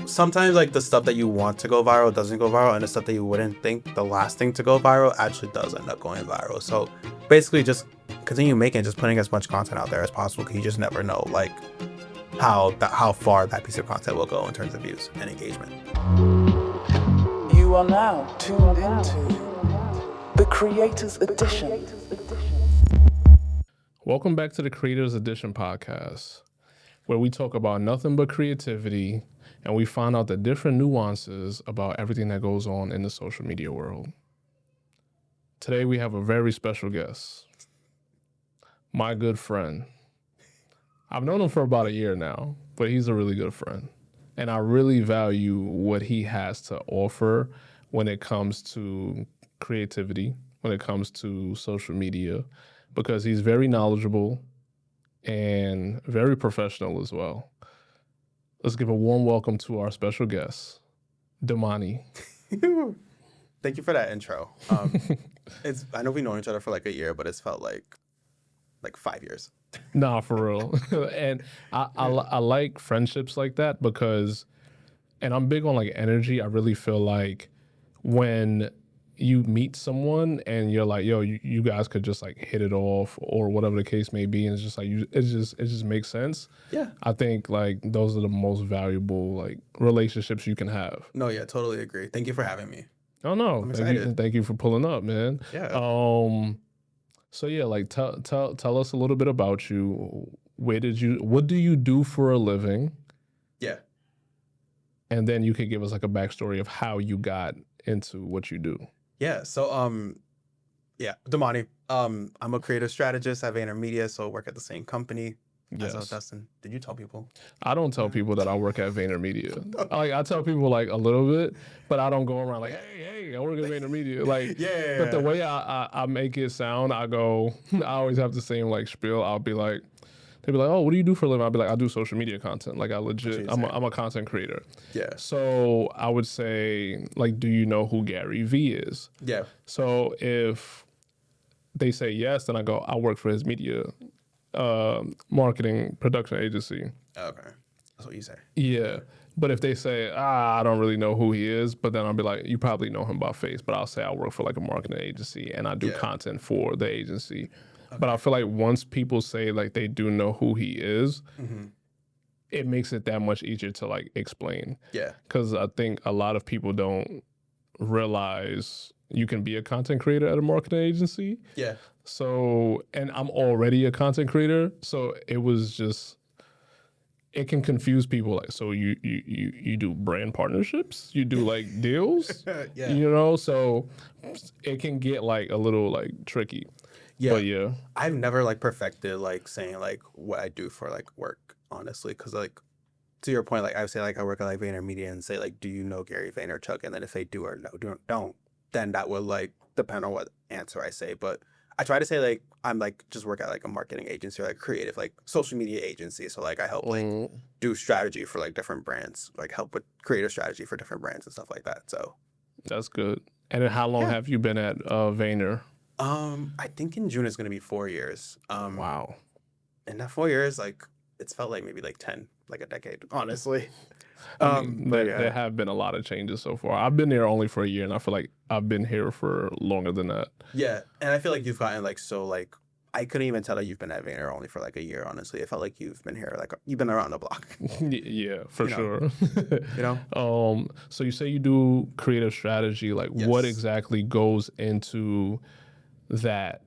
sometimes like the stuff that you want to go viral doesn't go viral, and the stuff that you wouldn't think the last thing to go viral actually does end up going viral. So basically just continue making, just putting as much content out there as possible, because you just never know like how far that piece of content will go in terms of views and engagement. You are now tuned into the Creators Edition. Welcome back to the Creators Edition podcast, where we talk about nothing but creativity and we find out the different nuances about everything that goes on in the social media world. Today we have a very special guest, my good friend. I've known him for about a year now, but he's a really good friend. And I really value what he has to offer when it comes to creativity, when it comes to social media, because he's very knowledgeable and very professional as well. Let's give a warm welcome to our special guest, Damani. Thank you for that intro. I know we've known each other for like a year, but it's felt like 5 years. Nah, for real. And I like friendships like that because, and I'm big on like energy. I really feel like when you meet someone and you're like, yo, you guys could just like hit it off or whatever the case may be, and it's just like it just makes sense. Yeah. I think like those are the most valuable like relationships you can have. No, yeah, totally agree. Thank you for having me. Oh no, I'm excited. thank you for pulling up, man. Yeah. So yeah, like tell us a little bit about you. What do you do for a living? Yeah. And then you could give us like a backstory of how you got into what you do. Yeah. So, Damani. I'm a creative strategist at VaynerMedia, so I work at the same company as Dustin. Did you tell people? I don't tell people that I work at VaynerMedia. Like I tell people like a little bit, but I don't go around like, hey, I work at VaynerMedia. Like, yeah. But the way I make it sound, I always have the same like spiel. I'll be like, they'll be like, oh, what do you do for a living? I'll be like, I do social media content. Like I'm a content creator. Yeah. So I would say, like, do you know who Gary Vee is? Yeah. So if they say yes, then I go, I work for his media marketing production agency. Okay. That's what you say. Yeah. But if they say, I don't really know who he is, but then I'll be like, you probably know him by face, but I'll say I work for like a marketing agency and I do content for the agency. Okay. But I feel like once people say like they do know who he is, it makes it that much easier to like explain. Yeah. Because I think a lot of people don't realize you can be a content creator at a marketing agency. Yeah. So, and I'm already a content creator, so it can confuse people. Like, so you do brand partnerships, you do like deals, yeah. You know, so it can get like a little like tricky. Yeah. But yeah, I've never like perfected like saying like what I do for like work, honestly, because like to your point, like I would say like I work at like VaynerMedia and say like, do you know Gary Vaynerchuk? And then if they do or no, don't, then that would like depend on what answer I say. But I try to say like I'm like just work at like a marketing agency or like creative like social media agency. So like I help like do strategy for like different brands, like help with creative strategy for different brands and stuff like that. So that's good. And then how long have you been at Vayner? I think in June it's gonna be 4 years. Wow. And that 4 years, like it's felt like maybe like 10, like a decade, honestly. There have been a lot of changes so far. I've been there only for a year, and I feel like I've been here for longer than that. Yeah, and I feel like you've gotten like so like I couldn't even tell that you've been at Vayner only for like a year. Honestly, it felt like you've been here like you've been around the block. Yeah, for sure. You know. So you say you do creative strategy. Like, what exactly goes into that?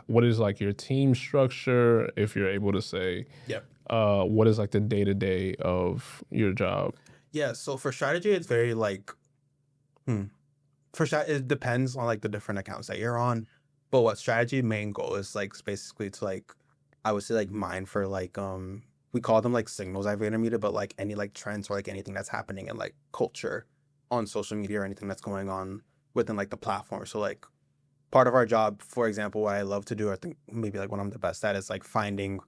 What is like your team structure, if you're able to say? Yeah. What is like the day-to-day of your job? Yeah, so for strategy, it's very like, it depends on like the different accounts that you're on. But what strategy main goal is like basically to like, I would say like mine for like, we call them like signals at VaynerMedia, but like any like trends or like anything that's happening in like culture on social media or anything that's going on within like the platform. So like part of our job, for example, what I love to do, I think maybe like what I'm the best at is like finding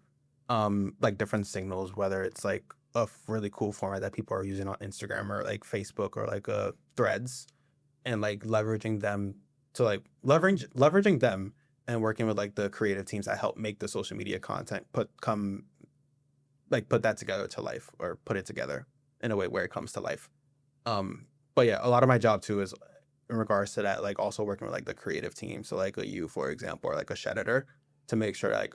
like different signals, whether it's like a really cool format that people are using on Instagram or like Facebook or like Threads, and like leveraging them to like leveraging them and working with like the creative teams that help make the social media content put that together to life or put it together. in a way where it comes to life. But yeah, a lot of my job too is in regards to that, like also working with like the creative team. So like you, for example, or like a shed editor to make sure like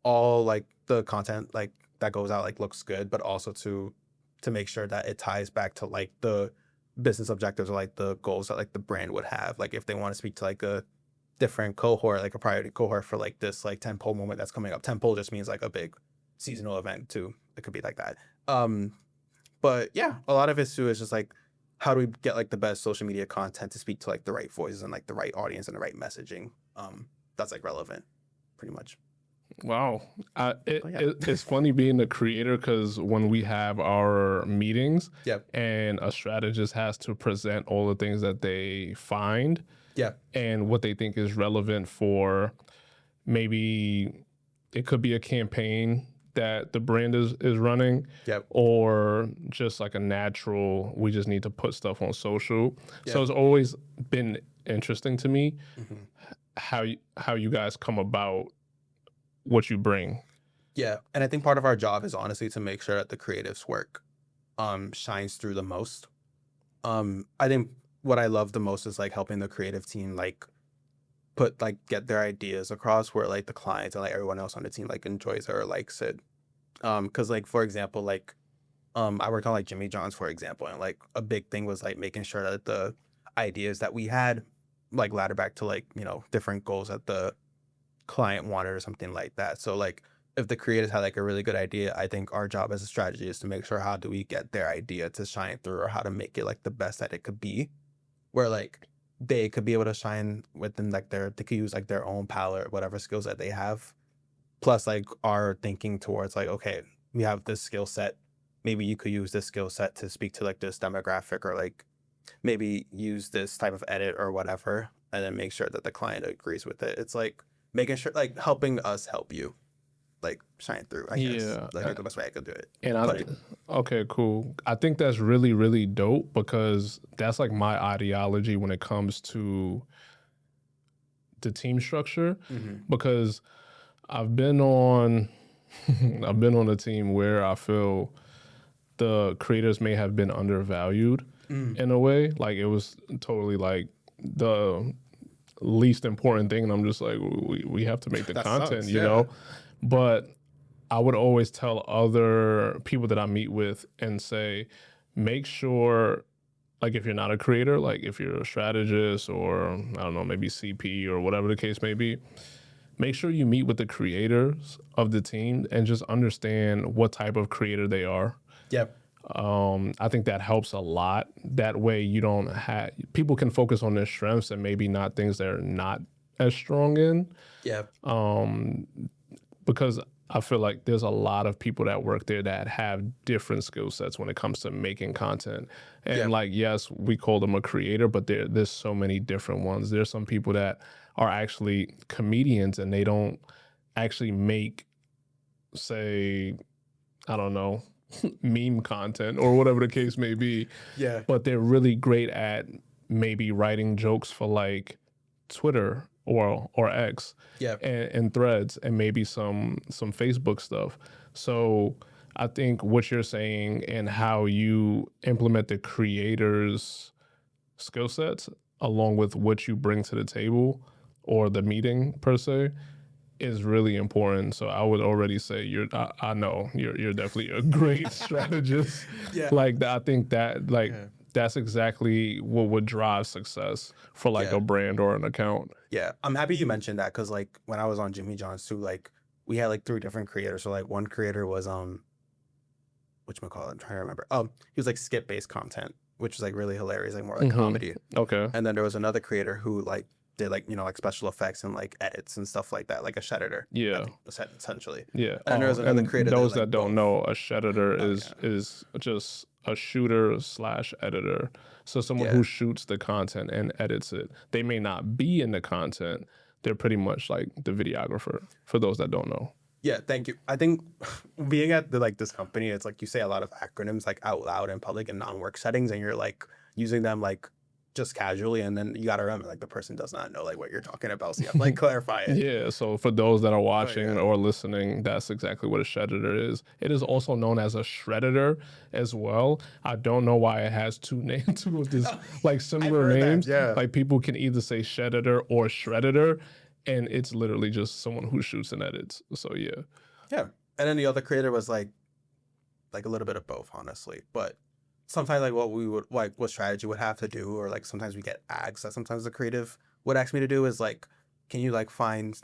all like the content like that goes out like looks good, but also to make sure that it ties back to like the business objectives or like the goals that like the brand would have. Like if they want to speak to like a different cohort, like a priority cohort for like this like tentpole moment that's coming up. Tentpole just means like a big seasonal event too. It could be like that. But yeah, a lot of it too is just like how do we get like the best social media content to speak to like the right voices and like the right audience and the right messaging that's like relevant, pretty much. Wow. yeah. It's funny being a creator because when we have our meetings Yeah. and a strategist has to present all the things that they find Yeah. and what they think is relevant for maybe it could be a campaign that the brand is running Yep. or just like a natural, we just need to put stuff on social. Yep. So it's always been interesting to me Mm-hmm. how you guys come about what you bring. Yeah. And I think part of our job is honestly to make sure that the creative's work shines through the most. I think what I love the most is like helping the creative team like get their ideas across where like the clients and like everyone else on the team like enjoys it or likes it. Because like for example, like I worked on like Jimmy John's, for example, and like a big thing was like making sure that the ideas that we had like ladder back to like, you know, different goals that the client wanted or something like that. So like if the creators had like a really good idea, I think our job as a strategy is to make sure how do we get their idea to shine through or how to make it like the best that it could be, where like they could be able to shine within like they could use like their own palette, whatever skills that they have. Plus like our thinking towards like, okay, we have this skill set. Maybe you could use this skill set to speak to like this demographic or like maybe use this type of edit or whatever, and then make sure that the client agrees with it. It's like making sure like helping us help you like shine through, I guess. Yeah. Like the best way I could do it. And okay, cool. I think that's really, really dope because that's like my ideology when it comes to the team structure. Because I've been on a team where I feel the creators may have been undervalued in a way. Like it was totally like the least important thing, and I'm just like, we have to make the content, sucks, you know? But I would always tell other people that I meet with and say, make sure, like if you're not a creator, like if you're a strategist or I don't know, maybe CP or whatever the case may be, make sure you meet with the creators of the team and just understand what type of creator they are. Yep. I think that helps a lot. That way you don't have, people can focus on their strengths and maybe not things they're not as strong in. Yep. Because I feel like there's a lot of people that work there that have different skill sets when it comes to making content. And like, yes, we call them a creator, but there's so many different ones. There's some people that are actually comedians and they don't actually make, say, I don't know, meme content or whatever the case may be. Yeah. But they're really great at maybe writing jokes for like Twitter or X and Threads and maybe some Facebook stuff. So I think what you're saying and how you implement the creators' skill sets along with what you bring to the table or the meeting per se is really important. So I would already say I know you're definitely a great strategist. Like I think that like that's exactly what would drive success for like a brand or an account. Yeah, I'm happy you mentioned that because like when I was on Jimmy John's too, like we had like 3 different creators. So like one creator was whatchamacallit, I'm trying to remember. He was like skit based content, which was like really hilarious, like more like comedy. Okay. And then there was another creator who like did like, you know, like special effects and like edits and stuff like that, like a shed editor. Yeah. Essentially. Yeah. And there was another creator. Those that, that don't know, a shed editor is just a shooter / editor. So someone who shoots the content and edits it. They may not be in the content. They're pretty much like the videographer for those that don't know. Yeah, thank you. I think being at this company, it's like you say a lot of acronyms like out loud in public and non-work settings, and you're like using them like just casually, and then you gotta remember like the person does not know like what you're talking about, so you have to like clarify it. Yeah, so for those that are But watching yeah, or listening, that's exactly what a shredder is. It is also known as a shredder as well. I don't know why it has two names, two of this like I've similar heard that. names. Yeah, Like people can either say shredder or shredder, and it's literally just someone who shoots and edits. So yeah. yeah. And then the other creator was like a little bit of both, honestly. But sometimes like what we would like what strategy would have to do, or like sometimes we get asked that sometimes the creative would ask me to do is like, can you like find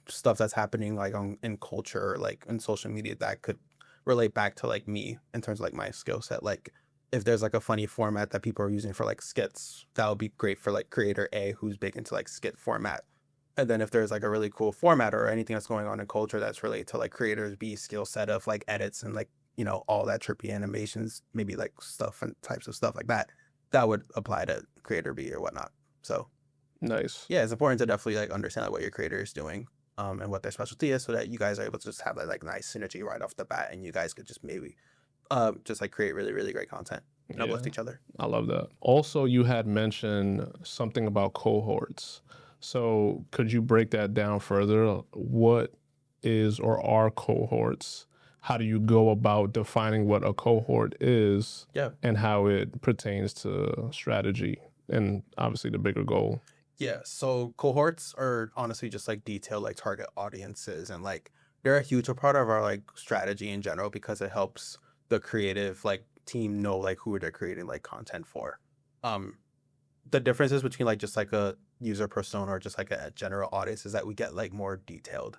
stuff that's happening like in culture or like in social media that could relate back to like me in terms of like my skill set. Like if there's like a funny format that people are using for like skits, that would be great for like creator A who's big into like skit format. And then if there's like a really cool format or anything that's going on in culture that's related to like creators B skill set of like edits and like, you know, all that trippy animations, maybe like stuff and types of stuff like that, that would apply to creator B or whatnot. So Nice. yeah, it's important to definitely like understand like what your creator is doing, and what their specialty is, so that you guys are able to just have that like nice synergy right off the bat, and you guys could just maybe, just like create really really great content and uplift Yeah, each other. I love that. Also, you had mentioned something about cohorts. So could you break that down further? What is or are cohorts? How do you go about defining what a cohort is Yeah. and how it pertains to strategy and obviously the bigger goal? Yeah, so cohorts are honestly just like detailed like target audiences, and like they're a huge part of our like strategy in general because it helps the creative like team know like who they're creating like content for. Um the differences between like just like a user persona or just like a general audience is that we get like more detailed.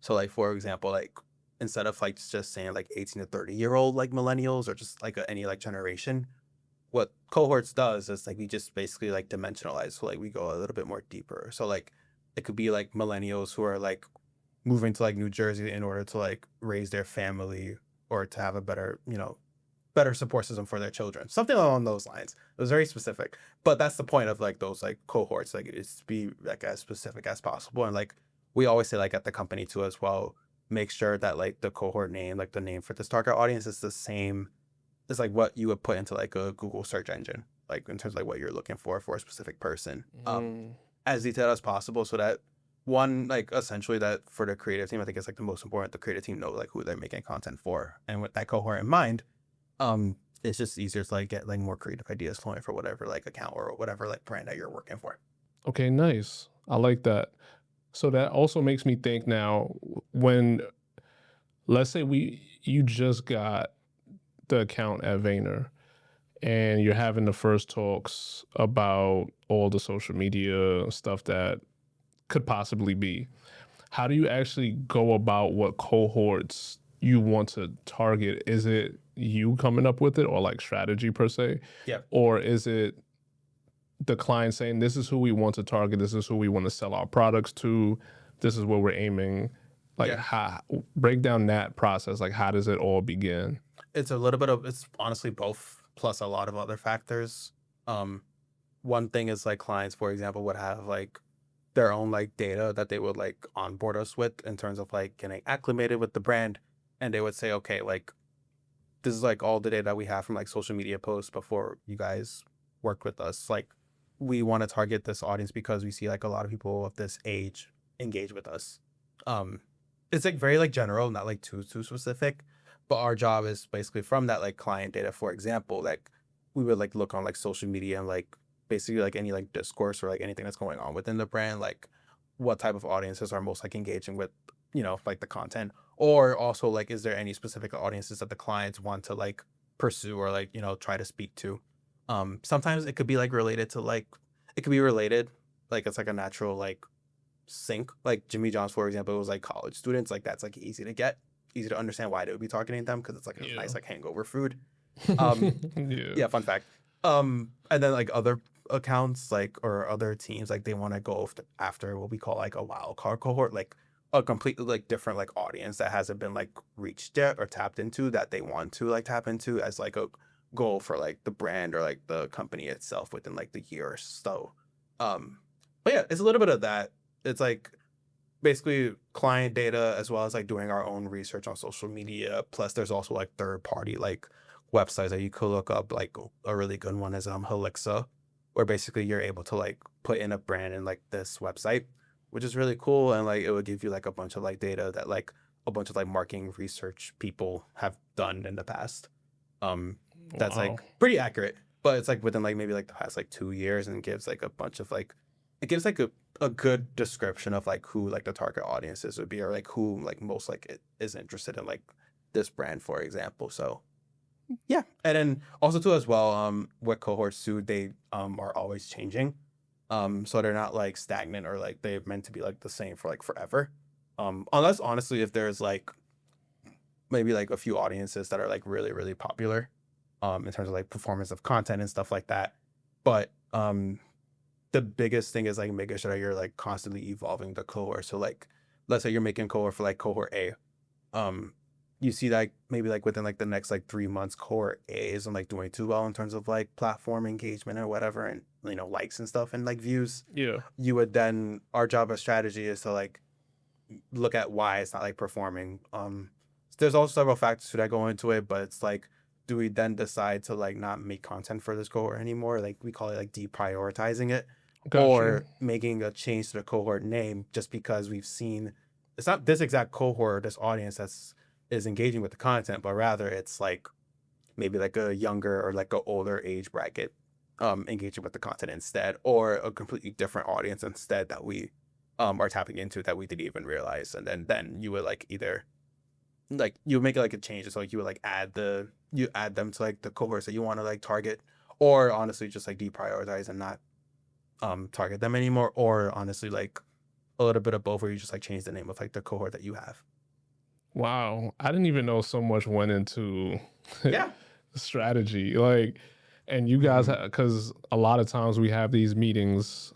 So like for example, like instead of like just saying like 18 to 30-year-old like millennials or just like any like generation, what cohorts does is like we just basically like dimensionalize, so like we go a little bit more deeper. So like it could be like millennials who are like moving to like New Jersey in order to like raise their family or to have a better, you know, better support system for their children, something along those lines. It was very specific, but that's the point of like those like cohorts, like it's to be like as specific as possible. And like we always say like at the company too as well, make sure that like the cohort name, like the name for this target audience is the same as like what you would put into like a Google search engine, like in terms of like what you're looking for a specific person, as detailed as possible, so that one, like essentially that for the creative team, I think it's like the most important, the creative team know like who they're making content for. And with that cohort in mind, it's just easier to like get like more creative ideas flowing for whatever like account or whatever like brand that you're working for. Okay, nice. I like that. So that also makes me think now when let's say you just got the account at Vayner and you're having the first talks about all the social media stuff that could possibly be. How do you actually go about what cohorts you want to target? Is it you coming up with it or like strategy per se? Yeah. Or is it the client saying, this is who we want to target, this is who we want to sell our products to, this is where we're aiming? Like Yeah. how break down that process, like how does it all begin? It's a little bit of, it's honestly both plus a lot of other factors. One thing is like clients, for example, would have like their own like data that they would like onboard us with in terms of like getting acclimated with the brand. And they would say, okay, like this is like all the data that we have from like social media posts before you guys worked with us. Like we want to target this audience because we see like a lot of people of this age engage with us. It's like very like general, not like too specific, but our job is basically from that like client data, for example, like we would like look on like social media and like basically like any like discourse or like anything that's going on within the brand, like what type of audiences are most like engaging with, you know, like the content, or also like is there any specific audiences that the clients want to like pursue or like, you know, try to speak to. Sometimes it could be like related to like, it could be related, like it's like a natural like sync, like Jimmy John's, for example, it was like college students, like that's like easy to get, easy to understand why they would be targeting them because it's like a Yeah. nice like hangover food. Yeah. Yeah, fun fact. And then like other accounts like or other teams, like they want to go after what we call like a wild card cohort, like a completely like different like audience that hasn't been like reached yet or tapped into, that they want to like tap into as like a goal for like the brand or like the company itself within like the year or so. But yeah, it's a little bit of that. It's like basically client data as well as like doing our own research on social media. Plus there's also like third party like websites that you could look up. Like a really good one is Helixa, where basically you're able to like put in a brand in like this website, which is really cool. And like it would give you like a bunch of like data that like a bunch of like marketing research people have done in the past. That's Wow. like pretty accurate, but it's like within like maybe like the past like 2 years, and gives like a bunch of like it gives like a good description of like who like the target audiences would be, or like who like most like is interested in like this brand, for example. So yeah. And then also too as well, with cohorts too, they are always changing. So they're not like stagnant, or like they're meant to be like the same for like forever. Unless honestly if there's like maybe like a few audiences that are like really, really popular in terms of like performance of content and stuff like that. But the biggest thing is like making sure that you're like constantly evolving the cohort. So like let's say you're making cohort for like cohort A. You see like maybe like within like the next like 3 months, cohort A isn't like doing too well in terms of like platform engagement or whatever, and likes and stuff and like views. Yeah. You would then, our job as strategy is to like look at why it's not like performing. There's also several factors that go into it, but it's like, do we then decide to like not make content for this cohort anymore? Like we call it like deprioritizing it. Gotcha. Or making a change to the cohort name just because we've seen it's not this exact cohort, this audience is engaging with the content, but rather it's like maybe like a younger or like a older age bracket engaging with the content instead, or a completely different audience instead that we are tapping into that we didn't even realize. And then you would like either like you would make it like a change, so like you would like add them to like the cohorts that you want to like target, or honestly just like deprioritize and not target them anymore, or honestly like a little bit of both, where you just like change the name of like the cohort that you have. Wow. I didn't even know so much went into Yeah. strategy. Like, and you guys, because a lot of times we have these meetings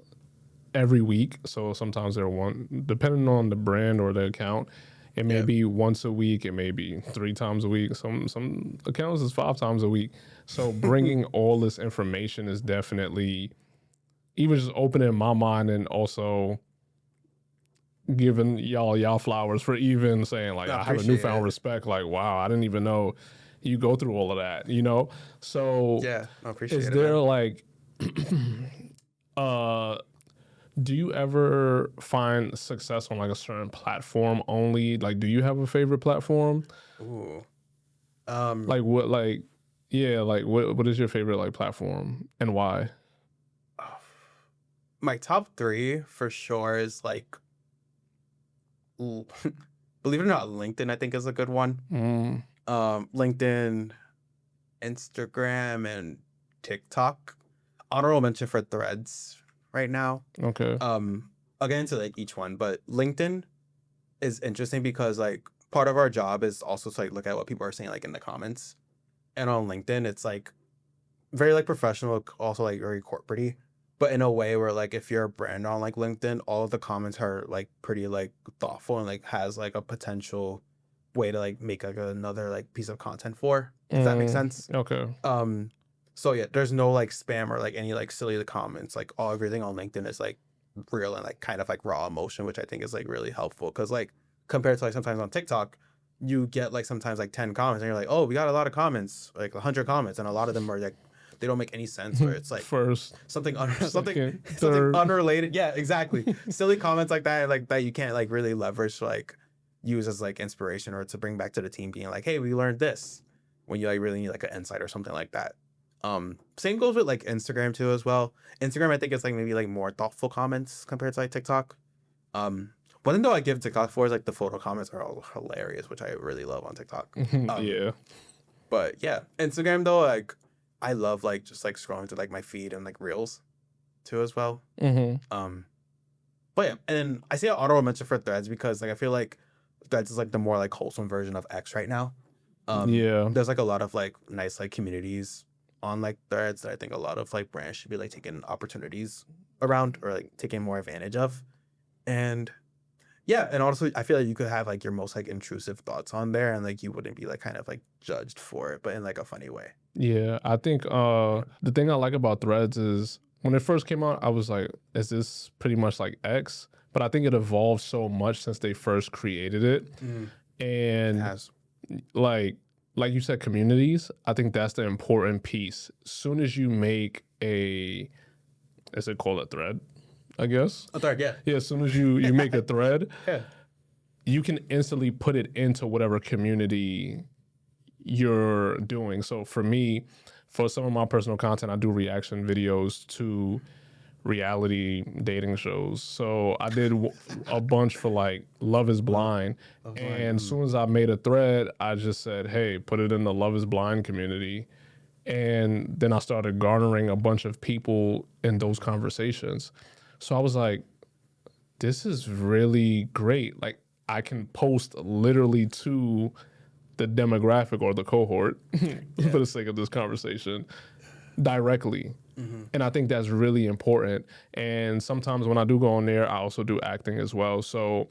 every week. So sometimes they're depending on the brand or the account, it may be once a week, it may be 3 times a week. Some accounts is 5 times a week. So bringing all this information is definitely even just opening my mind, and also giving y'all flowers for even saying like, I have a newfound respect. Like, wow, I didn't even know you go through all of that, So Yeah, I appreciate it. is there like, do you ever find success on like a certain platform only? Like, do you have a favorite platform? Ooh. Like what, like, yeah, like what is your favorite like platform and why? My top 3 for sure is like, believe it or not, LinkedIn I think is a good one. LinkedIn, Instagram, and TikTok. Honorable mention for Threads right now. Okay. I'll get into like each one, but LinkedIn is interesting because like part of our job is also to like look at what people are saying like in the comments. And on LinkedIn, it's like very like professional, also like very corporate-y, but in a way where like if you're a brand on like LinkedIn, all of the comments are like pretty like thoughtful and like has like a potential way to like make like another like piece of content for, if that makes sense. Okay. So yeah, there's no like spam or like any like silly comments. Like everything on LinkedIn is like real and like kind of like raw emotion, which I think is like really helpful. Because like compared to like sometimes on TikTok, you get like sometimes like 10 comments and you're like, oh, we got a lot of comments, like 100 comments, and a lot of them are like they don't make any sense. Where it's like first, something second, something unrelated. Yeah, exactly. Silly comments like that you can't like really leverage to, like use as like inspiration or to bring back to the team, being like, hey, we learned this, when you like really need like an insight or something like that. Same goes with like Instagram too as well. Instagram, I think it's like maybe like more thoughtful comments compared to like TikTok. One thing though I give TikTok for is like the photo comments are all hilarious, which I really love on TikTok. Yeah. But yeah, Instagram though, like I love like just like scrolling through like my feed and like reels too as well. But yeah, and then I say an honorable mention for Threads because like I feel like Threads is like the more like wholesome version of X right now. Yeah. There's like a lot of like nice like communities on like Threads that I think a lot of like brands should be like taking opportunities around or like taking more advantage of. And yeah, and also I feel like you could have like your most like intrusive thoughts on there and like you wouldn't be like kind of like judged for it, but in like a funny way. Yeah, I think the thing I like about Threads is when it first came out, I was like, is this pretty much like X? But I think it evolved so much since they first created it. And It has. like you said, communities, I think that's the important piece. Soon as you make a is it called a thread? I guess. A thread, yeah. Yeah, as soon as you make a thread, Yeah. you can instantly put it into whatever community you're doing. So for me, for some of my personal content, I do reaction videos to reality dating shows. So I did a bunch for like Love is Blind. And as soon as I made a thread, I just said, hey, put it in the Love is Blind community. And then I started garnering a bunch of people in those conversations. So I was like, this is really great. Like, I can post literally to the demographic or the cohort, for the sake of this conversation, directly. And I think that's really important. And sometimes when I do go on there, I also do acting as well. So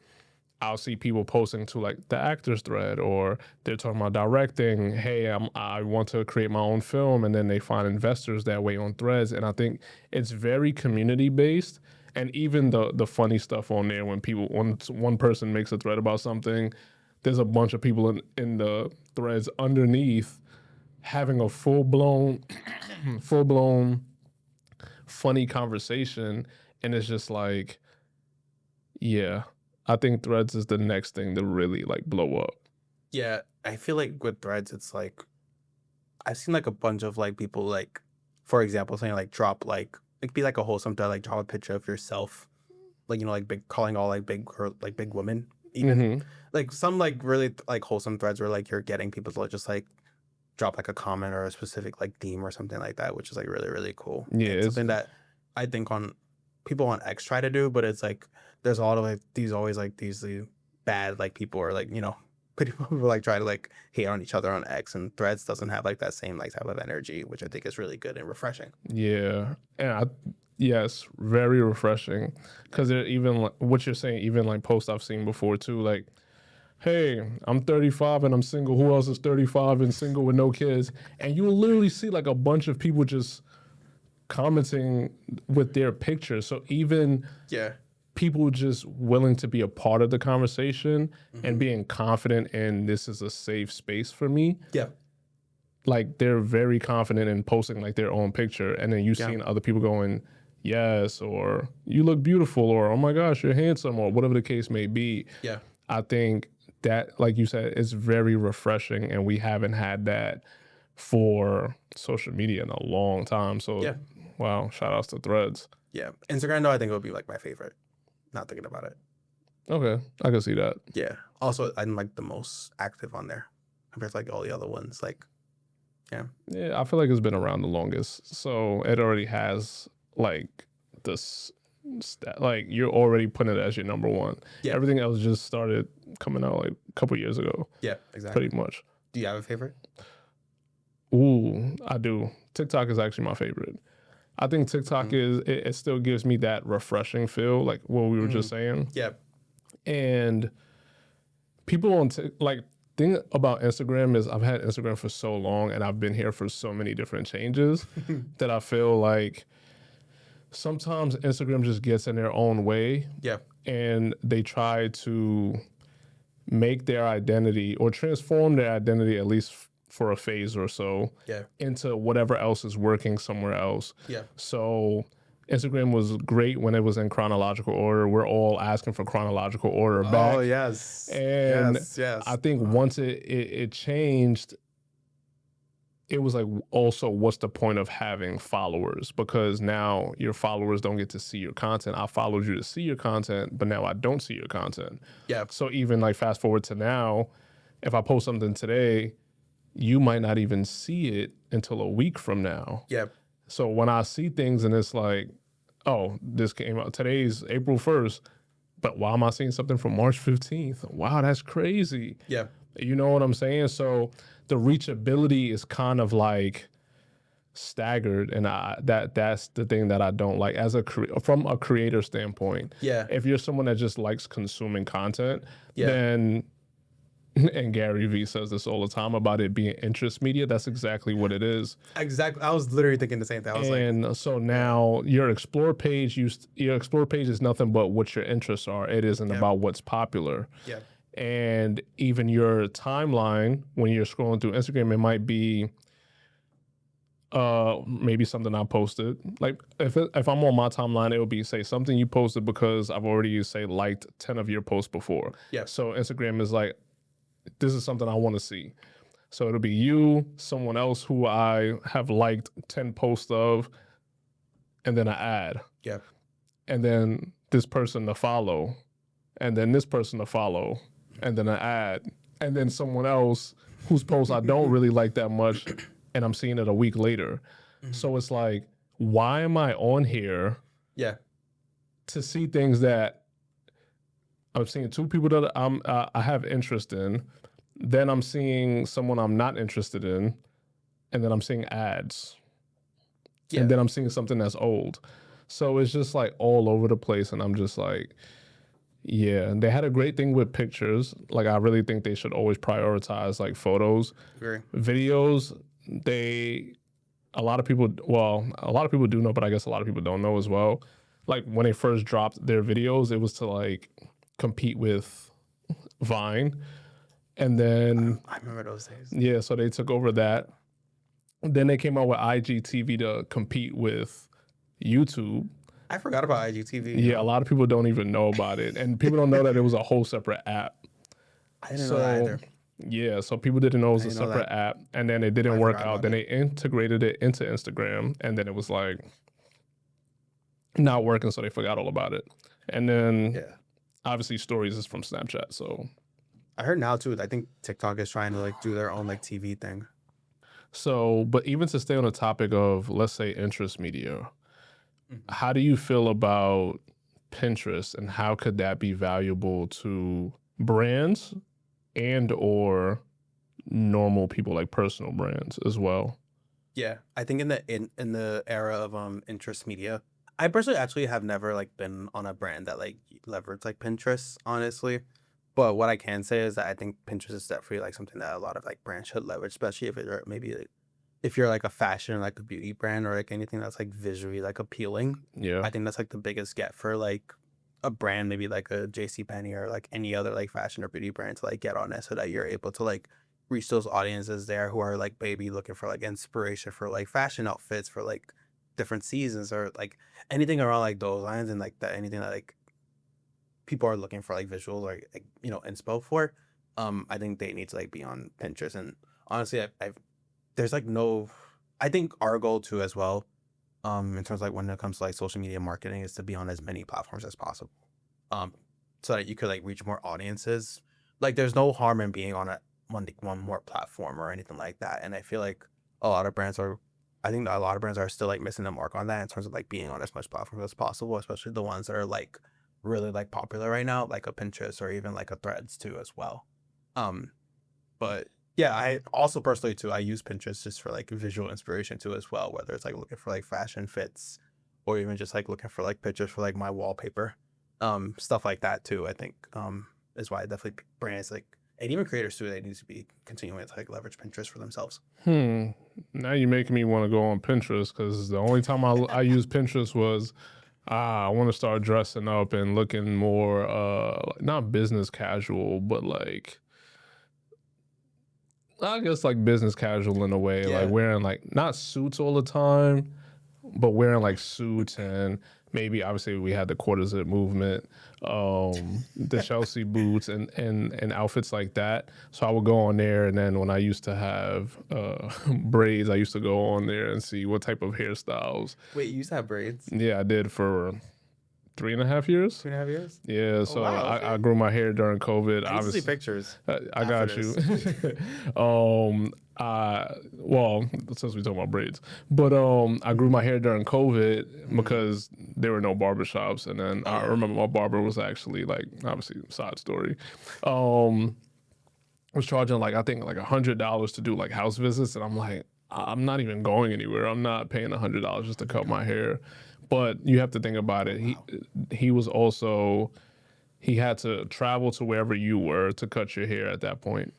I'll see people posting to like the actors thread, or they're talking about directing. Hey, I want to create my own film, and then they find investors that way on threads. And I think it's very community based. And even the funny stuff on there, when one person makes a thread about something, there's a bunch of people in the threads underneath having a full blown funny conversation. And it's just like, yeah, I think threads is the next thing to really like blow up. Yeah, I feel like with threads, it's like I've seen like a bunch of like people like, for example, saying like drop like it be like a wholesome thread, like draw a picture of yourself, like, you know, like big calling all like big women, even like some like really like wholesome threads where like you're getting people to just like drop like a comment or a specific like theme or something like that, which is like really, really cool. Yeah, it's something that I think on people on X try to do, but it's like there's a lot of like these bad like people, or like, you know, people who like try to like hate on each other on X, and threads doesn't have like that same like type of energy, which I think is really good and refreshing. Yeah, and yes, very refreshing, because even like, what you're saying, even like posts I've seen before too, like, hey, I'm 35 and I'm single. Who else is 35 and single with no kids? And you'll literally see like a bunch of people just commenting with their pictures. So even people just willing to be a part of the conversation and being confident in this is a safe space for me. Yeah. Like, they're very confident in posting like their own picture, and then seeing other people going, yes, or you look beautiful, or oh my gosh, you're handsome, or whatever the case may be. Yeah. I think that, like you said, is very refreshing, and we haven't had that for social media in a long time. So wow, shout outs to threads. Yeah. Instagram though, I think it would be like my favorite. Not thinking about it. Okay, I can see that. Yeah. Also, I'm like the most active on there compared to like all the other ones. Like, yeah, I feel like it's been around the longest, so it already has like this. Like, you're already putting it as your number one. Yeah. Everything else just started coming out like a couple years ago. Yeah, exactly. Pretty much. Do you have a favorite? Ooh, I do. TikTok is actually my favorite. I think TikTok it still gives me that refreshing feel, like what we were just saying. Yeah. And people on thing about Instagram is I've had Instagram for so long, and I've been here for so many different changes that I feel like sometimes Instagram just gets in their own way. Yeah. And they try to make their identity or transform their identity, at least for a phase or so, into whatever else is working somewhere else. Yeah. So Instagram was great when it was in chronological order. We're all asking for chronological order back. Oh, yes. And yes. I think once it changed, it was like, also, what's the point of having followers? Because now your followers don't get to see your content. I followed you to see your content, but now I don't see your content. Yeah. So even like fast forward to now, if I post something today, you might not even see it until a week from now. Yeah. So when I see things and it's like, oh, this came out, today's April 1st, but why am I seeing something from March 15th? Wow, that's crazy. Yeah. You know what I'm saying? So the reachability is kind of like staggered, and that's the thing that I don't like from a creator standpoint. Yeah. If you're someone that just likes consuming content, then, and Gary Vee says this all the time about it being interest media, that's exactly what it is. Exactly. I was literally thinking the same thing. I was so now your explore page is nothing but what your interests are. It isn't about what's popular. Yeah. And even your timeline, when you're scrolling through Instagram, it might be about maybe something I posted. Like if I'm on my timeline, it would be say something you posted because I've already say liked 10 of your posts before. Yeah. So Instagram is like, this is something I want to see. So it'll be you, someone else who I have liked 10 posts of, and then an ad. Yeah. And then this person to follow, and then this person to follow, and then an ad, and then someone else whose post I don't really like that much, and I'm seeing it a week later. So it's like, why am I on here Yeah. to see things that I'm seeing two people that I have interest in, then I'm seeing someone I'm not interested in, and then I'm seeing ads. Yeah. And then I'm seeing something that's old. So it's just like all over the place, and I'm just like, yeah. And they had a great thing with pictures. Like I really think they should always prioritize like photos. Agree. Videos, a lot of people do know, but I guess a lot of people don't know as well. Like when they first dropped their videos, it was to like compete with Vine. And then I remember those days. yeah, so they took over that. Then they came out with IGTV to compete with YouTube. I forgot about IGTV. Yeah, a lot of people don't even know about it. And people don't know that it was a whole separate app. I didn't know that either. Yeah, so people didn't know it was a didn't know separate app. And then it didn't I work forgot out. about Then they integrated it into Instagram. And then it was like not working, so they forgot all about it. And then Yeah. obviously stories is from Snapchat. So I heard now too. I think TikTok is trying to like do their own like TV thing. but even to stay on the topic of, let's say, interest media, how do you feel about Pinterest, and how could that be valuable to brands and or normal people, like personal brands as well? Yeah, I think in the era of interest media, I personally actually have never like been on a brand that like leveraged like Pinterest, honestly. But what I can say is that I think Pinterest is definitely like something that a lot of like brands should leverage, especially if you're maybe like, if you're like a fashion, like a beauty brand, or like anything that's like visually like appealing. Yeah. I think that's like the biggest get for like a brand, maybe like a JCPenney or like any other like fashion or beauty brand, to like get on it, so that you're able to like reach those audiences there who are like maybe looking for like inspiration for like fashion outfits for like different seasons, or like anything around like those lines, and like that anything that like people are looking for like visuals or like inspo for. I think they need to like be on Pinterest. And honestly, I've there's like no, I think our goal too as well, in terms of like when it comes to like social media marketing, is to be on as many platforms as possible, so that you could like reach more audiences. Like there's no harm in being on one more platform or anything like that. And I feel like a lot of brands are still like missing the mark on that, in terms of like being on as much platforms as possible, especially the ones that are like really like popular right now, like a Pinterest or even like a Threads too as well. But yeah, I also personally too, I use Pinterest just for like visual inspiration too as well, whether it's like looking for like fashion fits, or even just like looking for like pictures for like my wallpaper, stuff like that too. I think is why definitely brands like, and even creators too, they need to be continuing to like leverage Pinterest for themselves. Now you're making me want to go on Pinterest, because the only time I used Pinterest was I want to start dressing up and looking more not business casual, but like I guess like business casual in a way, Yeah. like wearing like not suits all the time, but wearing like suits, and maybe obviously we had the quarter zip movement, the Chelsea boots and outfits like that. So I would go on there, and then when I used to have braids, I used to go on there and see what type of hairstyles. Wait, you used to have braids? Yeah, I did for 3.5 years. 2.5 years? Yeah, so wow, okay. I grew my hair during COVID. I need to see Obviously, pictures. I got after you. this. Well, since we talking about braids, but I grew my hair during COVID because there were no barbershops, and then I remember my barber was actually like, obviously side story, was charging like I think like $100 to do like house visits, and I'm like, I'm not even going anywhere. I'm not paying $100 just to cut my hair. But you have to think about it. He was also, he had to travel to wherever you were to cut your hair at that point.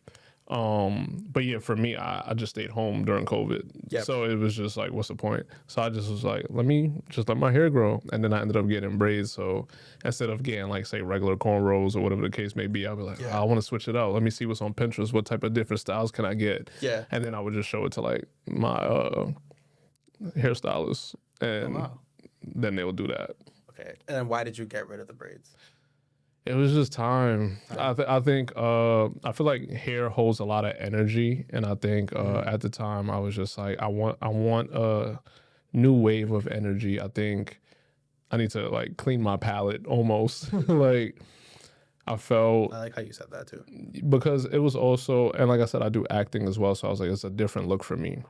But yeah, for me, I just stayed home during COVID. Yep. So it was just like, what's the point? So I just was like, let me just let my hair grow. And then I ended up getting braids. So instead of getting like, say, regular cornrows or whatever the case may be, I'd be like, I want to switch it out. Let me see what's on Pinterest. What type of different styles can I get? Yeah. And then I would just show it to like my hairstylists, and wow. then they'll do that. Okay. And then why did you get rid of the braids? It was just time. I think I feel like hair holds a lot of energy, and I think at the time I was just like I want a new wave of energy. I think I need to like clean my palate almost. Like I felt I like how you said that too. because it was also, and like I said, I do acting as well, so I was like it's a different look for me.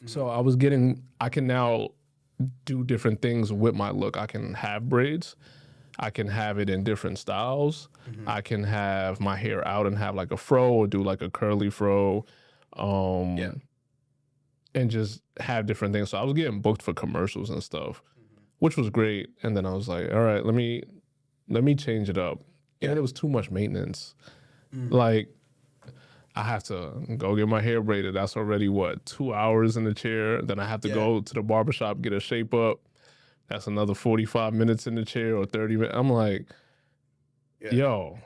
So I can now do different things with my look. I can have braids. I can have it in different styles. I can have my hair out and have like a fro or do like a curly fro. Yeah. And just have different things. So I was getting booked for commercials and stuff, which was great. And then I was like, all right, let me change it up. Yeah. And it was too much maintenance. Like I have to go get my hair braided. That's already 2 hours in the chair. Then I have to go to the barbershop, get a shape up. That's another 45 minutes in the chair or 30 minutes. I'm like, yo,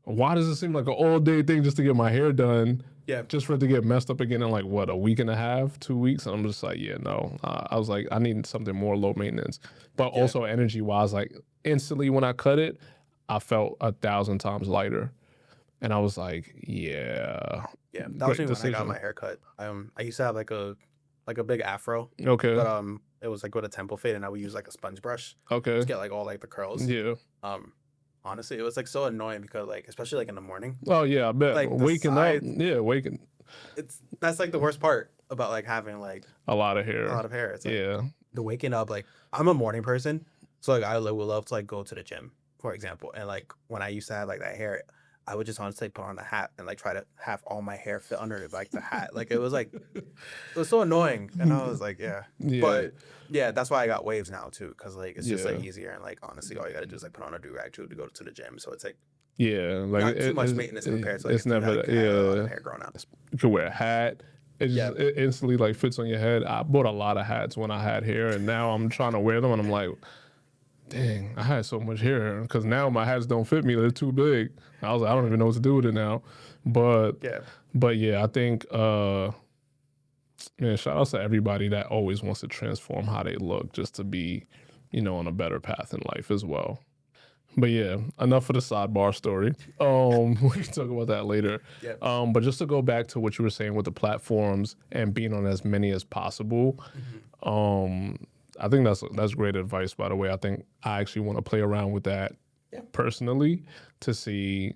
why does it seem like an all day thing just to get my hair done? Yeah. Just for it to get messed up again in like a week and a half, 2 weeks. And I'm just like, yeah, no. I was like, I need something more low maintenance, but also energy wise, like instantly when I cut it, I felt 1,000 times lighter. And I was like, yeah. Yeah. That was me when I got my hair cut. I used to have like a big afro. Okay. But it was like with a temple fade, and I would use like a sponge brush Okay. to get like all like the curls. Yeah. Honestly, it was like so annoying because like especially like in the morning. Oh yeah, I bet. Like Waking up. Yeah, waking. That's like the worst part about like having like a lot of hair. It's like, Yeah. the waking up, like I'm a morning person, so like I would love to like go to the gym, for example, and like when I used to have like that hair, I would just honestly put on a hat and like try to have all my hair fit under like the hat. Like it was so annoying, and I was like, but yeah, that's why I got waves now too, because like it's just like easier, and like honestly, all you gotta do is like put on a do-rag too to go to the gym, so it's like like not too much maintenance compared to like it's never hair growing out. You could wear a hat. It instantly like fits on your head. I bought a lot of hats when I had hair, and now I'm trying to wear them, and I'm like, dang, I had so much hair because now my hats don't fit me; they're too big. I was like, I don't even know what to do with it now. But yeah, I think man, shout out to everybody that always wants to transform how they look just to be, on a better path in life as well. But yeah, enough for the sidebar story. We can talk about that later. But just to go back to what you were saying with the platforms and being on as many as possible, I think that's great advice, by the way. I think I actually want to play around with that personally to see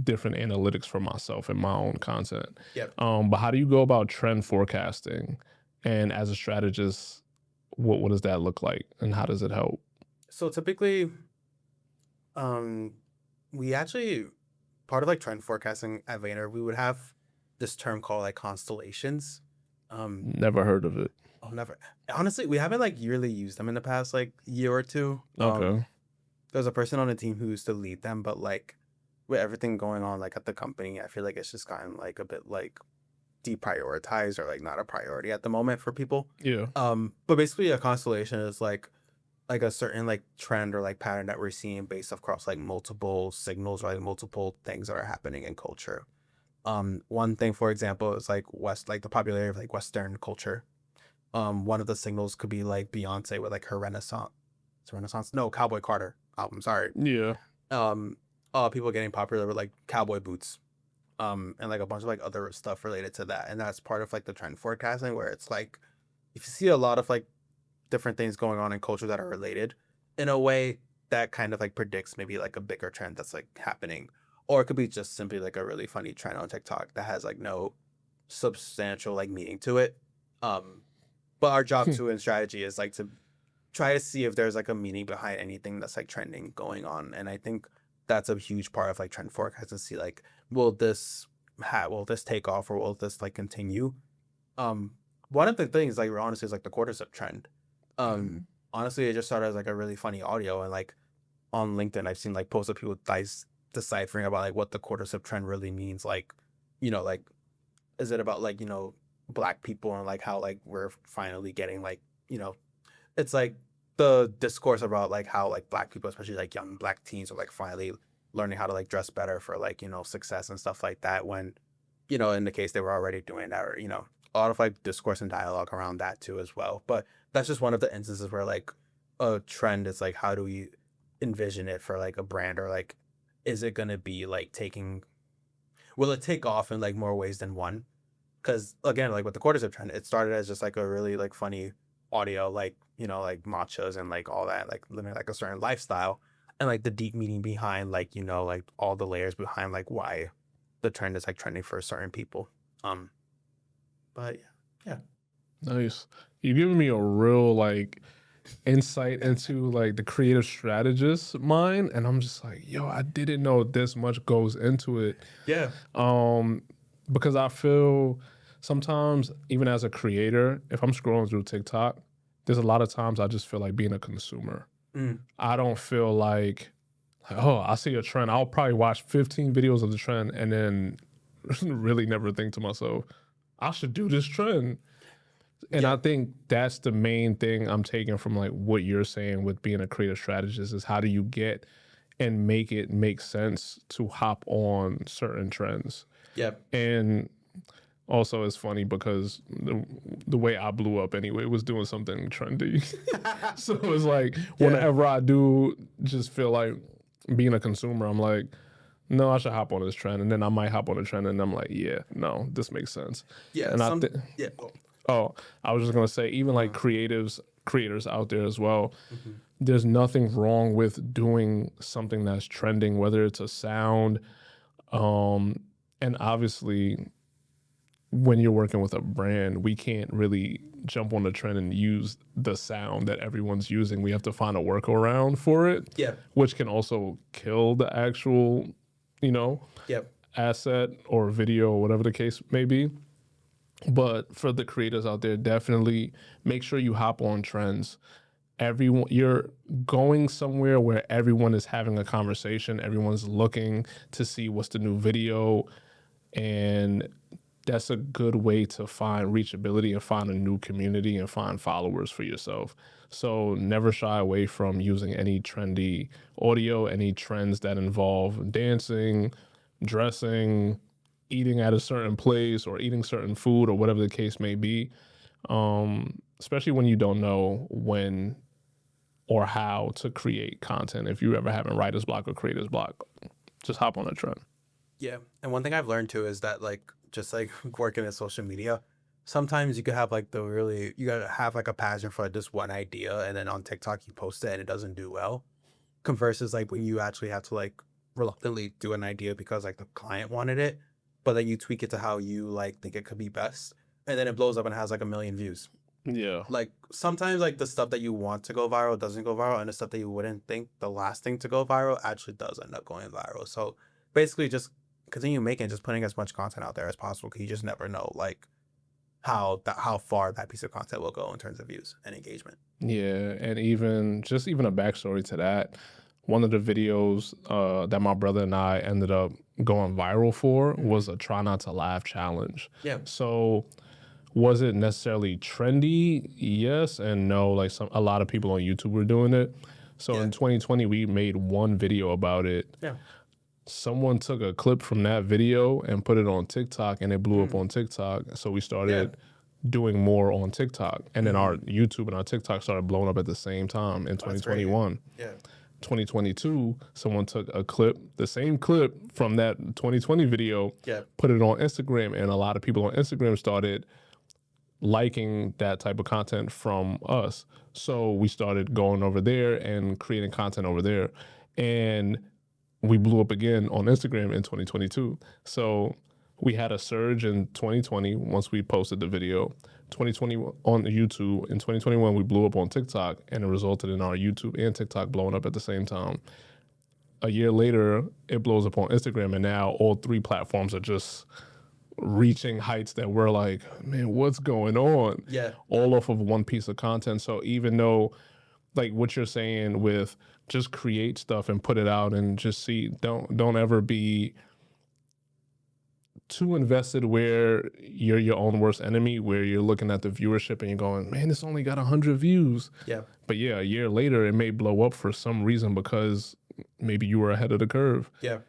different analytics for myself and my own content. But how do you go about trend forecasting? And as a strategist, what does that look like and how does it help? So typically, we actually, part of like trend forecasting at Vayner, we would have this term called like constellations. Never heard of it. Oh, never. Honestly, we haven't like really used them in the past like year or two. Okay. There's a person on the team who used to lead them, but like with everything going on like at the company, I feel like it's just gotten like a bit like deprioritized or like not a priority at the moment for people. Yeah. But basically a constellation is like a certain like trend or like pattern that we're seeing based across like multiple signals or like multiple things that are happening in culture. One thing, for example, is like the popularity of like Western culture. One of the signals could be like Beyonce with like her Cowboy Carter album. Sorry. Yeah. People getting popular with like cowboy boots, and like a bunch of like other stuff related to that, and that's part of like the trend forecasting where it's like if you see a lot of like different things going on in culture that are related in a way that kind of like predicts maybe like a bigger trend that's like happening, or it could be just simply like a really funny trend on TikTok that has like no substantial like meaning to it. But our job too in strategy is like to try to see if there's like a meaning behind anything that's like trending going on, and I think that's a huge part of like trend forecast to see like will this take off or will this like continue. One of the things like honestly is like the cordyceps trend. Honestly, it just started as like a really funny audio, and like on LinkedIn I've seen like posts of people deciphering about like what the cordyceps trend really means. Like, like is it about like, Black people and like how like we're finally getting like, it's like the discourse about like how like Black people, especially like young Black teens, are like finally learning how to like dress better for like, success and stuff like that, when, in the case they were already doing that, or, a lot of like discourse and dialogue around that too as well. But that's just one of the instances where like a trend is like, how do we envision it for like a brand, or like, is it gonna be like will it take off in like more ways than one? Because again, like with the quarter zip trend, it started as just like a really like funny audio, like, like matchas and like all that, like living like a certain lifestyle, and like the deep meaning behind like, like all the layers behind like why the trend is like trending for certain people. But yeah. Nice. You're giving me a real like insight into like the creative strategist mind, and I'm just like, yo, I didn't know this much goes into it. Yeah. Because I feel sometimes, even as a creator, if I'm scrolling through TikTok, there's a lot of times I just feel like being a consumer. I don't feel like, oh, I see a trend, I'll probably watch 15 videos of the trend and then really never think to myself, I should do this trend. And I think that's the main thing I'm taking from like what you're saying with being a creative strategist, is how do you get and make it make sense to hop on certain trends. Yep. And also it's funny because the way I blew up anyway was doing something trendy. So it's like whenever I do just feel like being a consumer, I'm like, no, I should hop on this trend. And then I might hop on a trend and I'm like, yeah, no, this makes sense. Yeah. And Yeah. Oh, I was just gonna say, even like creators out there as well, there's nothing wrong with doing something that's trending, whether it's a sound, and obviously when you're working with a brand, we can't really jump on the trend and use the sound that everyone's using. We have to find a workaround for it, which can also kill the actual, asset or video or whatever the case may be. But for the creators out there, definitely make sure you hop on trends. You're going somewhere where everyone is having a conversation. Everyone's looking to see what's the new video. And that's a good way to find reachability and find a new community and find followers for yourself. So never shy away from using any trendy audio, any trends that involve dancing, dressing, eating at a certain place or eating certain food or whatever the case may be, especially when you don't know when or how to create content. If you ever having writer's block or creator's block, just hop on a trend. Yeah. And one thing I've learned too is that like, just like working in social media, sometimes you could have like you gotta have like a passion for like, this one idea, and then on TikTok you post it and it doesn't do well. Versus like when you actually have to like reluctantly do an idea because like the client wanted it, but then you tweak it to how you like think it could be best, and then it blows up and has like 1 million views. Yeah. Like sometimes like the stuff that you want to go viral doesn't go viral, and the stuff that you wouldn't think the last thing to go viral actually does end up going viral. So basically just continue making, just putting as much content out there as possible, because you just never know like how far that piece of content will go in terms of views and engagement. Yeah. And even a backstory to that, one of the videos that my brother and I ended up going viral for was a try not to laugh challenge. Yeah. So was it necessarily trendy? Yes and no. Like a lot of people on YouTube were doing it. So in 2020, we made one video about it. Yeah. Someone took a clip from that video and put it on TikTok, and it blew up on TikTok. So we started doing more on TikTok. And then our YouTube and our TikTok started blowing up at the same time in 2021. Yeah. 2022, someone took a clip, the same clip from that 2020 video, put it on Instagram, and a lot of people on Instagram started liking that type of content from us. So we started going over there and creating content over there. And we blew up again on Instagram in 2022. So we had a surge in 2020 once we posted the video. 2020 on YouTube. In 2021, we blew up on TikTok, and it resulted in our YouTube and TikTok blowing up at the same time. A year later, it blows up on Instagram, and now all three platforms are just reaching heights that we're like, man, what's going on? Yeah. All off of one piece of content. So even though, like what you're saying with just create stuff and put it out and just see, don't ever be too invested where you're your own worst enemy, where you're looking at the viewership and you're going, man, this only got 100 views. Yeah. But yeah, a year later, it may blow up for some reason because maybe you were ahead of the curve. Yeah.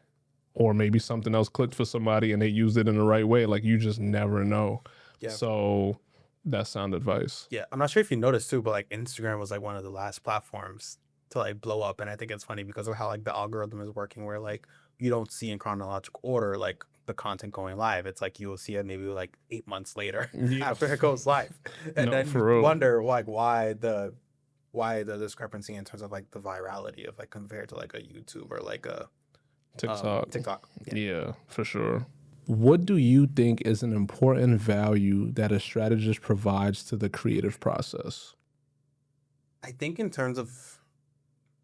Or maybe something else clicked for somebody and they used it in the right way. Like, you just never know. Yeah. So that's sound advice. Yeah, I'm not sure if you noticed too, but like Instagram was like one of the last platforms to like blow up, and I think it's funny because of how like the algorithm is working, where like you don't see in chronological order like the content going live. It's like you will see it maybe like 8 months later Yeah. after it goes live, and No, then for you real. wonder like why the discrepancy in terms of like the virality of like compared to like a YouTube or like a TikTok. Yeah. Yeah, for sure. What do you think is an important value that a strategist provides to the creative process? I think in terms of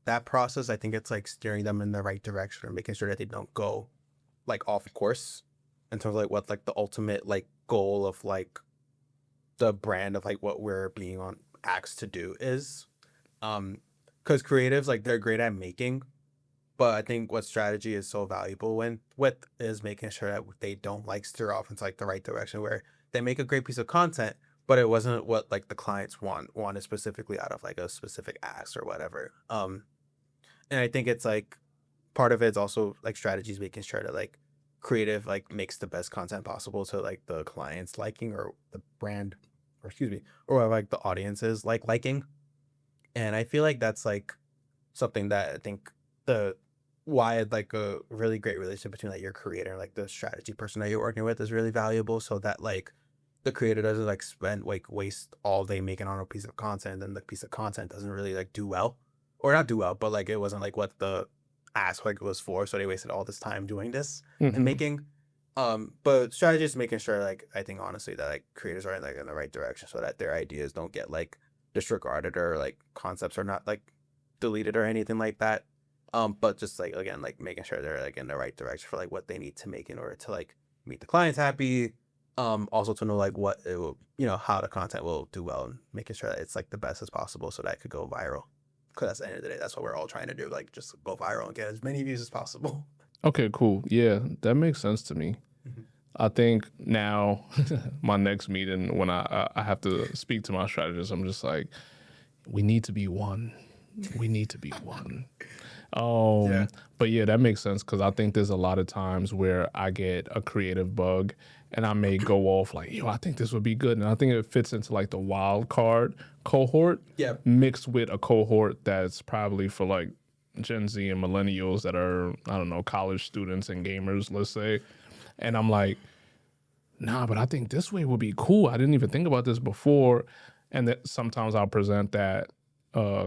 that process, I think it's like steering them in the right direction or making sure that they don't go like off course in terms of like what like the ultimate like goal of like the brand of like what we're being on asked to do is. Because creatives like they're great at making, but I think what strategy is so valuable with is making sure that they don't like steer off into like the right direction where they make a great piece of content, but it wasn't what like the clients wanted specifically out of like a specific ask or whatever. And I think it's like part of it's also like strategies making sure that like creative like makes the best content possible to like the client's liking or the brand or excuse me or like the audience's like liking. And I feel like that's like something that I think the why like a really great relationship between like your creator and like the strategy person that you're working with is really valuable, so that like the creator doesn't like spend like waste all day making on a piece of content and the piece of content doesn't really like do well or not do well, but like it wasn't like what the ask like was for, so they wasted all this time doing this and Mhm. making but strategy is making sure like I think honestly that like creators are like in the right direction so that their ideas don't get like disregarded or like concepts are not like deleted or anything like that. But just like again, like making sure they're like in the right direction for like what they need to make in order to like meet the clients happy. Also to know like what it will, how the content will do well and making sure that it's like the best as possible so that it could go viral. Because at the end of the day, that's what we're all trying to do, like just go viral and get as many views as possible. Okay, cool. Yeah, that makes sense to me. Mhm. I think now my next meeting when I have to speak to my strategist, I'm just like, we need to be one. We need to be one. Yeah. But yeah, that makes sense because I think there's a lot of times where I get a creative bug and I may go off like, yo, I think this would be good. And I think it fits into like the wild card cohort Yeah. mixed with a cohort that's probably for like Gen Z and millennials that are, I don't know, college students and gamers, let's say. And I'm like, nah, but I think this way would be cool. I didn't even think about this before. And that sometimes I'll present that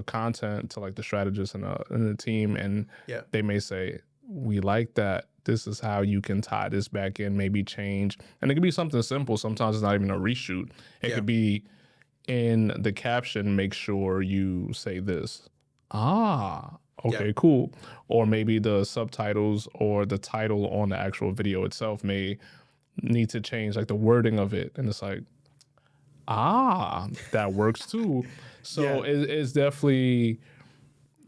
content to like the strategist and the team, and Yeah. they may say, we like that. This is how you can tie this back in, maybe change. And it could be something simple. Sometimes it's not even a reshoot. It Yeah. could be in the caption, make sure you say this. Okay, Yeah. cool. Or maybe the subtitles or the title on the actual video itself may need to change like the wording of it. And it's like, that works too. So Yeah. it's definitely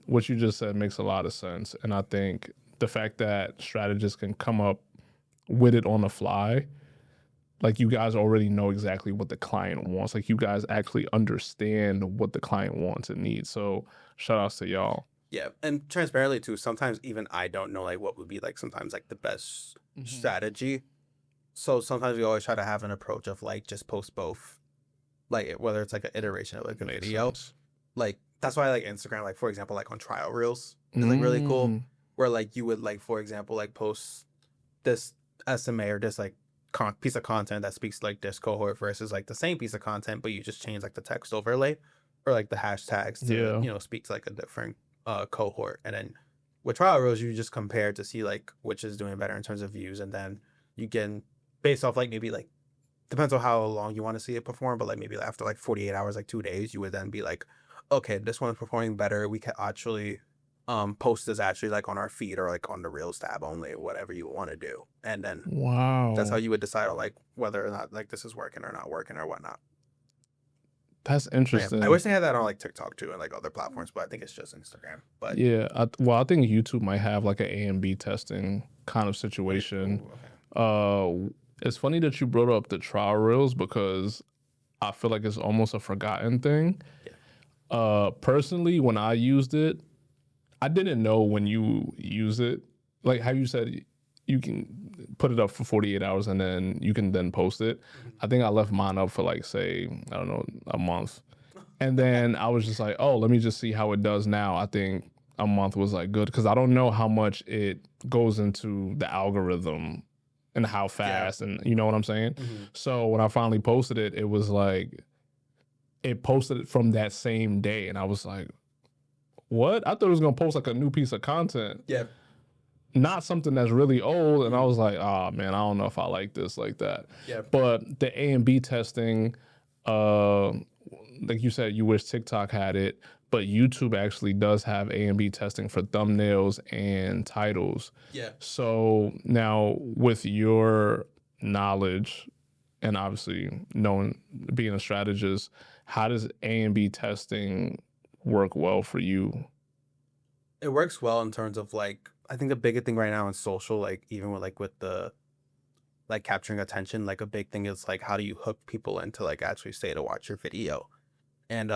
what you just said makes a lot of sense. And I think the fact that strategists can come up with it on the fly, like you guys already know exactly what the client wants. Like you guys actually understand what the client wants and needs. So shout outs to y'all. Yeah. And transparently too, sometimes even I don't know like what would be like sometimes like the best strategy. So sometimes we always try to have an approach of like just post both. Like whether it's like an iteration of like a Makes video. sense. Like that's why I like Instagram, like for example, like on trial reels is like really cool. Where like you would like, for example, like post this SMA or this like piece of content that speaks to, like this cohort versus like the same piece of content, but you just change like the text overlay or like the hashtags to Yeah. speak to like a different cohort. And then with trial reels, you just compare to see like which is doing better in terms of views, and then you can based off like maybe like depends on how long you want to see it perform, but like maybe after like 48 hours, like 2 days, you would then be like, okay, this one's performing better. We can actually post this actually like on our feed or like on the Reels tab only, whatever you want to do. And then Wow. that's how you would decide on like whether or not like this is working or not working or whatnot. That's Yeah. interesting. I wish they had that on like TikTok too and like other platforms, but I think it's just Instagram. But Yeah. I think YouTube might have like an A and B testing kind of situation. Ooh, okay. It's funny that you brought up the trial reels because I feel like it's almost a forgotten thing. Yeah. Personally, when I used it, I didn't know when you use it, like how you said, you can put it up for 48 hours and then you can then post it. I think I left mine up for like, say, I don't know, a month. And then I was just like, oh, let me just see how it does now. I think a month was like good because I don't know how much it goes into the algorithm and how fast and you know what I'm saying? So when I finally posted it, it was like, it posted it from that same day. And I was like, what? I thought it was going to post like a new piece of content. Yeah. Not something that's really old. And I was like, oh man, I don't know if I like this like that. Yeah. But the A and B testing, like you said, you wish TikTok had it, but YouTube actually does have A and B testing for thumbnails and titles. Yeah. So now with your knowledge and obviously knowing, being a strategist, how does A and B testing work well for you? It works well in terms of like, I think the biggest thing right now in social, like even with the like capturing attention, like a big thing is like how do you hook people into like actually stay to watch your video. And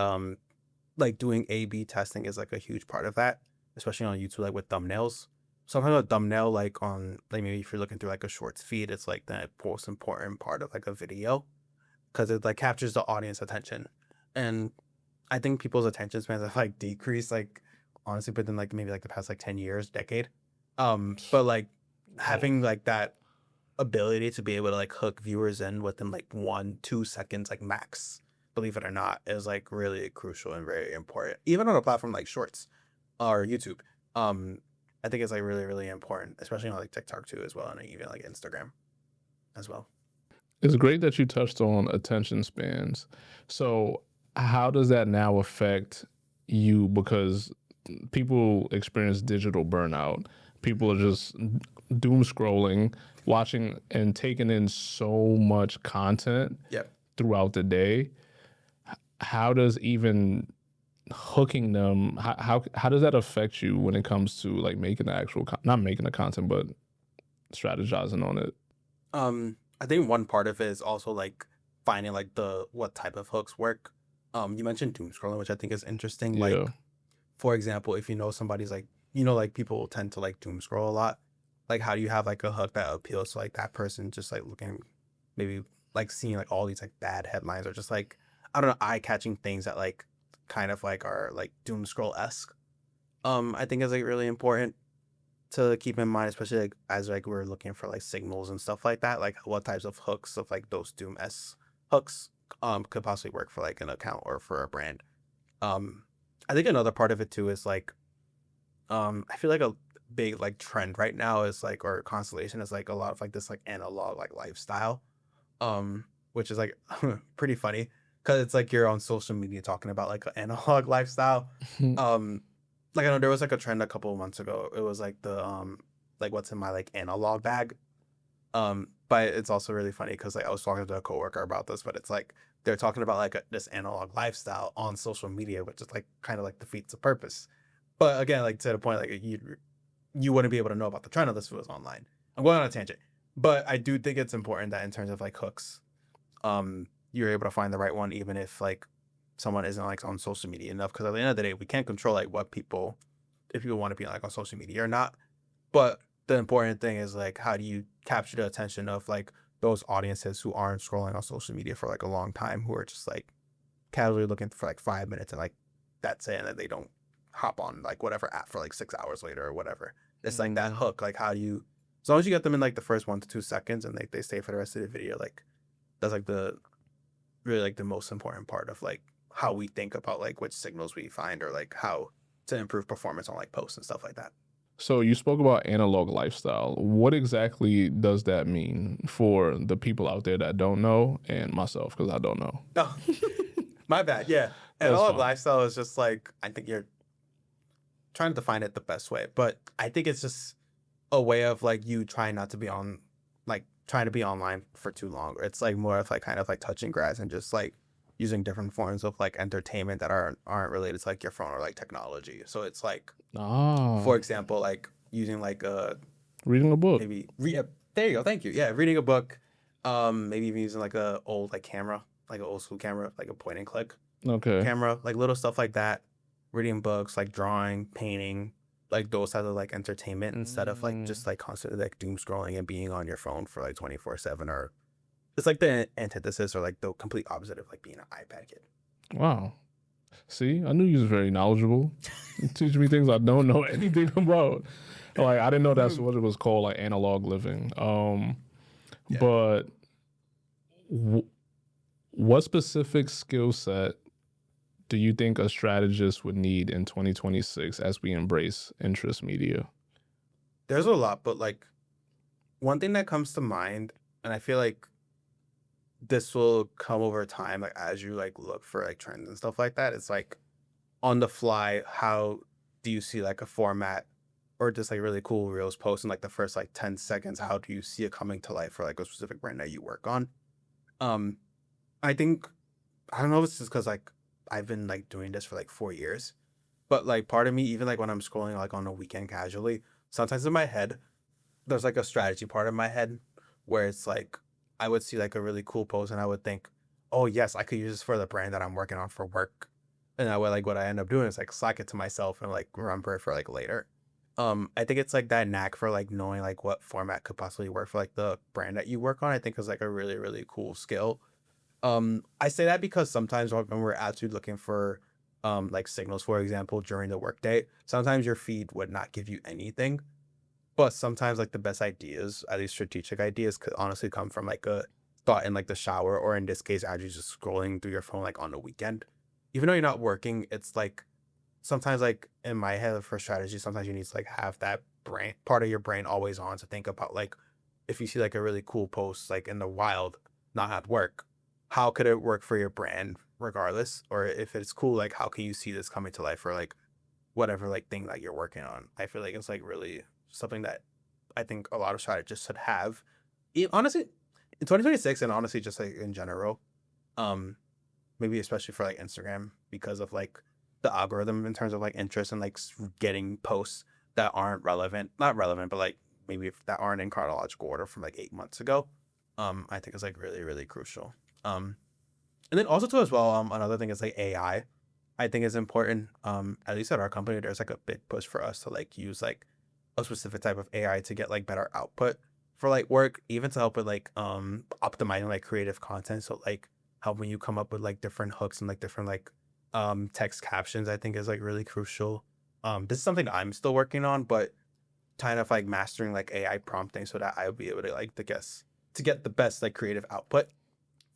like doing A/B testing is like a huge part of that, especially on YouTube, like with thumbnails. Sometimes a thumbnail, like on like maybe if you're looking through like a shorts feed, it's like the most important part of like a video because it like captures the audience attention. And I think people's attention spans have like decreased, like honestly, within like maybe like the past like 10 years, decade. But like having like that ability to be able to like hook viewers in within like 1-2 seconds, like max, believe it or not, is like really crucial and very important. Even on a platform like Shorts or YouTube, I think it's like really, really important, especially on like TikTok too as well, and even like Instagram as well. It's great that you touched on attention spans. So how does that now affect you? Because people experience digital burnout. People are just doom scrolling, watching and taking in so much content throughout the day. How does even hooking them, how does that affect you when it comes to like making the actual, not making the content, but strategizing on it? I think one part of it is also like finding like what type of hooks work. You mentioned doom scrolling, which I think is interesting. Yeah. Like, for example, if you know somebody's like, you know, like people tend to like doom scroll a lot. Like, how do you have like a hook that appeals to like that person just like looking, maybe like seeing like all these like bad headlines or just like, I don't know, eye-catching things that like kind of like are like doom scroll-esque. I think is like really important to keep in mind, especially like as like we're looking for like signals and stuff like that, like what types of hooks of like those doom-esque hooks could possibly work for like an account or for a brand. I think another part of it too is like I feel like a big like trend right now is like, or constellation is like a lot of like this like analog like lifestyle, which is like pretty funny because it's like you're on social media talking about like an analog lifestyle. Like I know there was like a trend a couple of months ago. It was like the like what's in my like analog bag. But it's also really funny because like I was talking to a coworker about this, but it's like they're talking about like this analog lifestyle on social media, which is like kind of like defeats the purpose. But again, like to the point, like you wouldn't be able to know about the trend unless it was online. I'm going on a tangent, but I do think it's important that in terms of like hooks, you're able to find the right one, even if like someone isn't like on social media enough. Because at the end of the day, we can't control like what people, if people want to be like on social media or not. But the important thing is like, how do you capture the attention of like those audiences who aren't scrolling on social media for like a long time, who are just like casually looking for like 5 minutes and like that's it, and then they don't hop on like whatever app for like 6 hours later or whatever. It's like that hook. Like how do you, as long as you get them in like the first 1 to 2 seconds and like they stay for the rest of the video, like that's like the really like the most important part of like how we think about like which signals we find or like how to improve performance on like posts and stuff like that. So you spoke about analog lifestyle. What exactly does that mean for the people out there that don't know, and myself, because I don't know? Oh, my bad. Yeah. Analog lifestyle is just like, I think you're trying to define it the best way, but I think it's just a way of like you trying not to be on, like trying to be online for too long. It's like more of like kind of like touching grass and just like using different forms of like entertainment that aren't related to like your phone or like technology. So it's like, for example, like using like reading a book. Maybe there you go. Thank you. Yeah, reading a book. Maybe even using like a old like camera, like an old school camera, like a point and click camera, like little stuff like that. Reading books, like drawing, painting, like those type of like entertainment instead of like just like constantly like doom scrolling and being on your phone for like 24/7, or it's like the antithesis or like the complete opposite of like being an iPad kid. Wow. See, I knew you was very knowledgeable. You teach me things I don't know anything about. Like I didn't know that's what it was called, like analog living. Yeah. But what specific skill set do you think a strategist would need in 2026 as we embrace interest media? There's a lot, but like one thing that comes to mind, and I feel like this will come over time, like as you like look for like trends and stuff like that. It's like on the fly, how do you see like a format or just like really cool reels post in like the first like 10 seconds? How do you see it coming to life for like a specific brand that you work on? Um, I think I don't know if it's just because like I've been like doing this for like 4 years, but like part of me, even like when I'm scrolling like on a weekend casually, sometimes in my head, there's like a strategy part of my head where it's like I would see like a really cool post and I would think, oh yes, I could use this for the brand that I'm working on for work. And that way like what I end up doing is like slack it to myself and like remember it for like later. I think it's like that knack for like knowing like what format could possibly work for like the brand that you work on. I think is like a really, really cool skill. I say that because sometimes when we're actually looking for like signals, for example, during the workday, sometimes your feed would not give you anything. But sometimes like the best ideas, at least strategic ideas, could honestly come from like a thought in like the shower, or in this case, actually just scrolling through your phone like on the weekend. Even though you're not working, it's like sometimes like in my head for strategy, sometimes you need to like have that brain part of your brain always on to think about like if you see like a really cool post like in the wild, not at work, how could it work for your brand regardless? Or if it's cool, like how can you see this coming to life for like whatever like thing that you're working on? I feel like it's like really something that I think a lot of strategists should have. Honestly, in 2026 and honestly just like in general, maybe especially for like Instagram because of like the algorithm in terms of like interest and like getting posts that aren't relevant, not relevant, but like maybe if that aren't in chronological order from like 8 months ago. I think it's like really, really crucial. And then also too as well, another thing is like AI. I think is important. At least at our company, there's like a big push for us to like use like a specific type of AI to get like better output for like work, even to help with like optimizing like creative content. So like helping you come up with like different hooks and like different like text captions, I think is like really crucial. This is something I'm still working on, but kind of like mastering like AI prompting so that I'll be able to like to get the best like creative output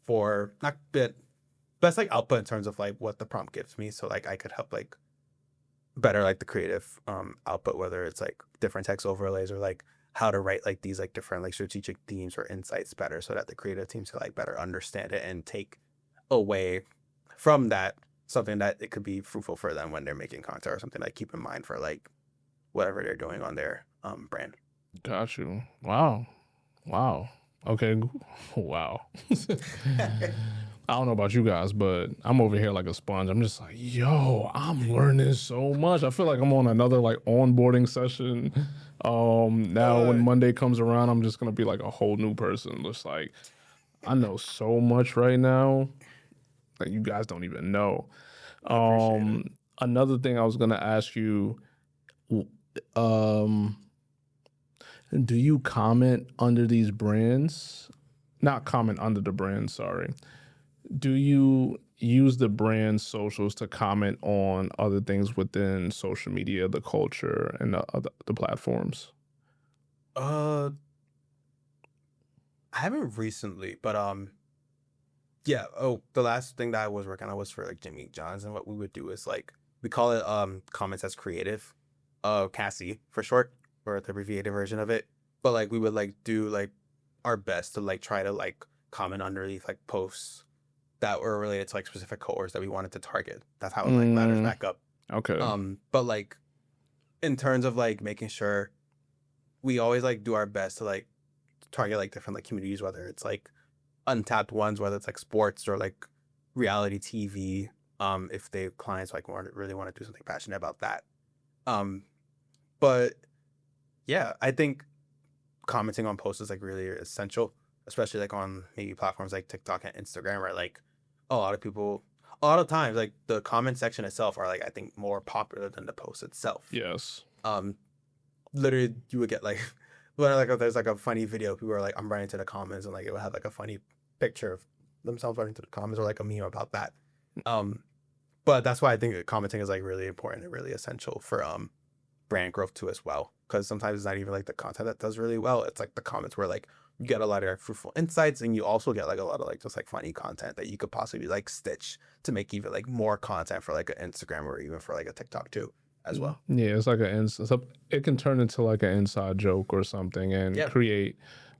for not bit best like output in terms of like what the prompt gives me. So like I could help like better like the creative output, whether it's like different text overlays or like how to write like these like different like strategic themes or insights better so that the creative teams can like better understand it and take away from that something that it could be fruitful for them when they're making content or something like keep in mind for like whatever they're doing on their brand. Got you. Wow. Wow. Okay. Wow. I don't know about you guys, but I'm over here like a sponge. I'm just like, yo, I'm learning so much. I feel like I'm on another like onboarding session. Now when Monday comes around, I'm just gonna be like a whole new person. Just like I know so much right now that you guys don't even know. Another thing I was gonna ask you, um, do you comment under these brands? Not comment under the brand, sorry. Do you use the brand socials to comment on other things within social media, the culture, and the platforms? I haven't recently, but yeah. Oh, the last thing that I was working on was for like Jimmy John's, and what we would do is like we call it comments as creative, Cassie for short, or the abbreviated version of it. But like we would like do like our best to like try to like comment underneath like posts that were related to like specific cohorts that we wanted to target. That's how it like ladders back up. Okay. But like in terms of like making sure we always like do our best to like target like different like communities, whether it's like untapped ones, whether it's like sports or like reality TV. If they clients like really want to do something passionate about that. But yeah, I think commenting on posts is like really essential, especially like on maybe platforms like TikTok and Instagram, where like a lot of times like the comment section itself are like I think more popular than the post itself. Yes. um literally you would get like when like if there's like a funny video, people are like, I'm running to the comments, and like it would have like a funny picture of themselves running to the comments or like a meme about that. Um, but that's why I think commenting is like really important and really essential for brand growth too as well. Because sometimes it's not even like the content that does really well. It's like the comments where like you get a lot of like, fruitful insights, and you also get like a lot of like just like funny content that you could possibly like stitch to make even like more content for like an Instagram or even for like a TikTok too as well. Yeah, it's like it can turn into like an inside joke or something and Yeah. create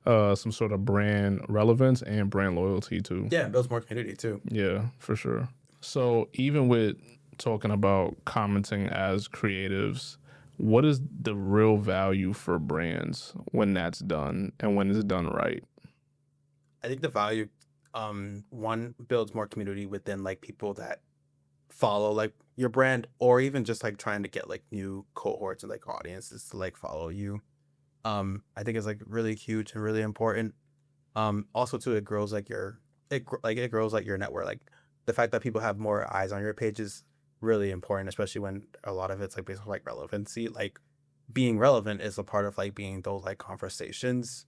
some sort of brand relevance and brand loyalty too. Yeah, it builds more community too. Yeah, for sure. So even with talking about commenting as creatives, what is the real value for brands when that's done and when it's done right? I think the value, one, builds more community within like people that follow like your brand, or even just like trying to get like new cohorts and like audiences to like follow you. I think it's like really huge and really important. Also too, it grows like it grows like your network. Like the fact that people have more eyes on your page is really important, especially when a lot of it's like based on like relevancy. Like being relevant is a part of like being those like conversations.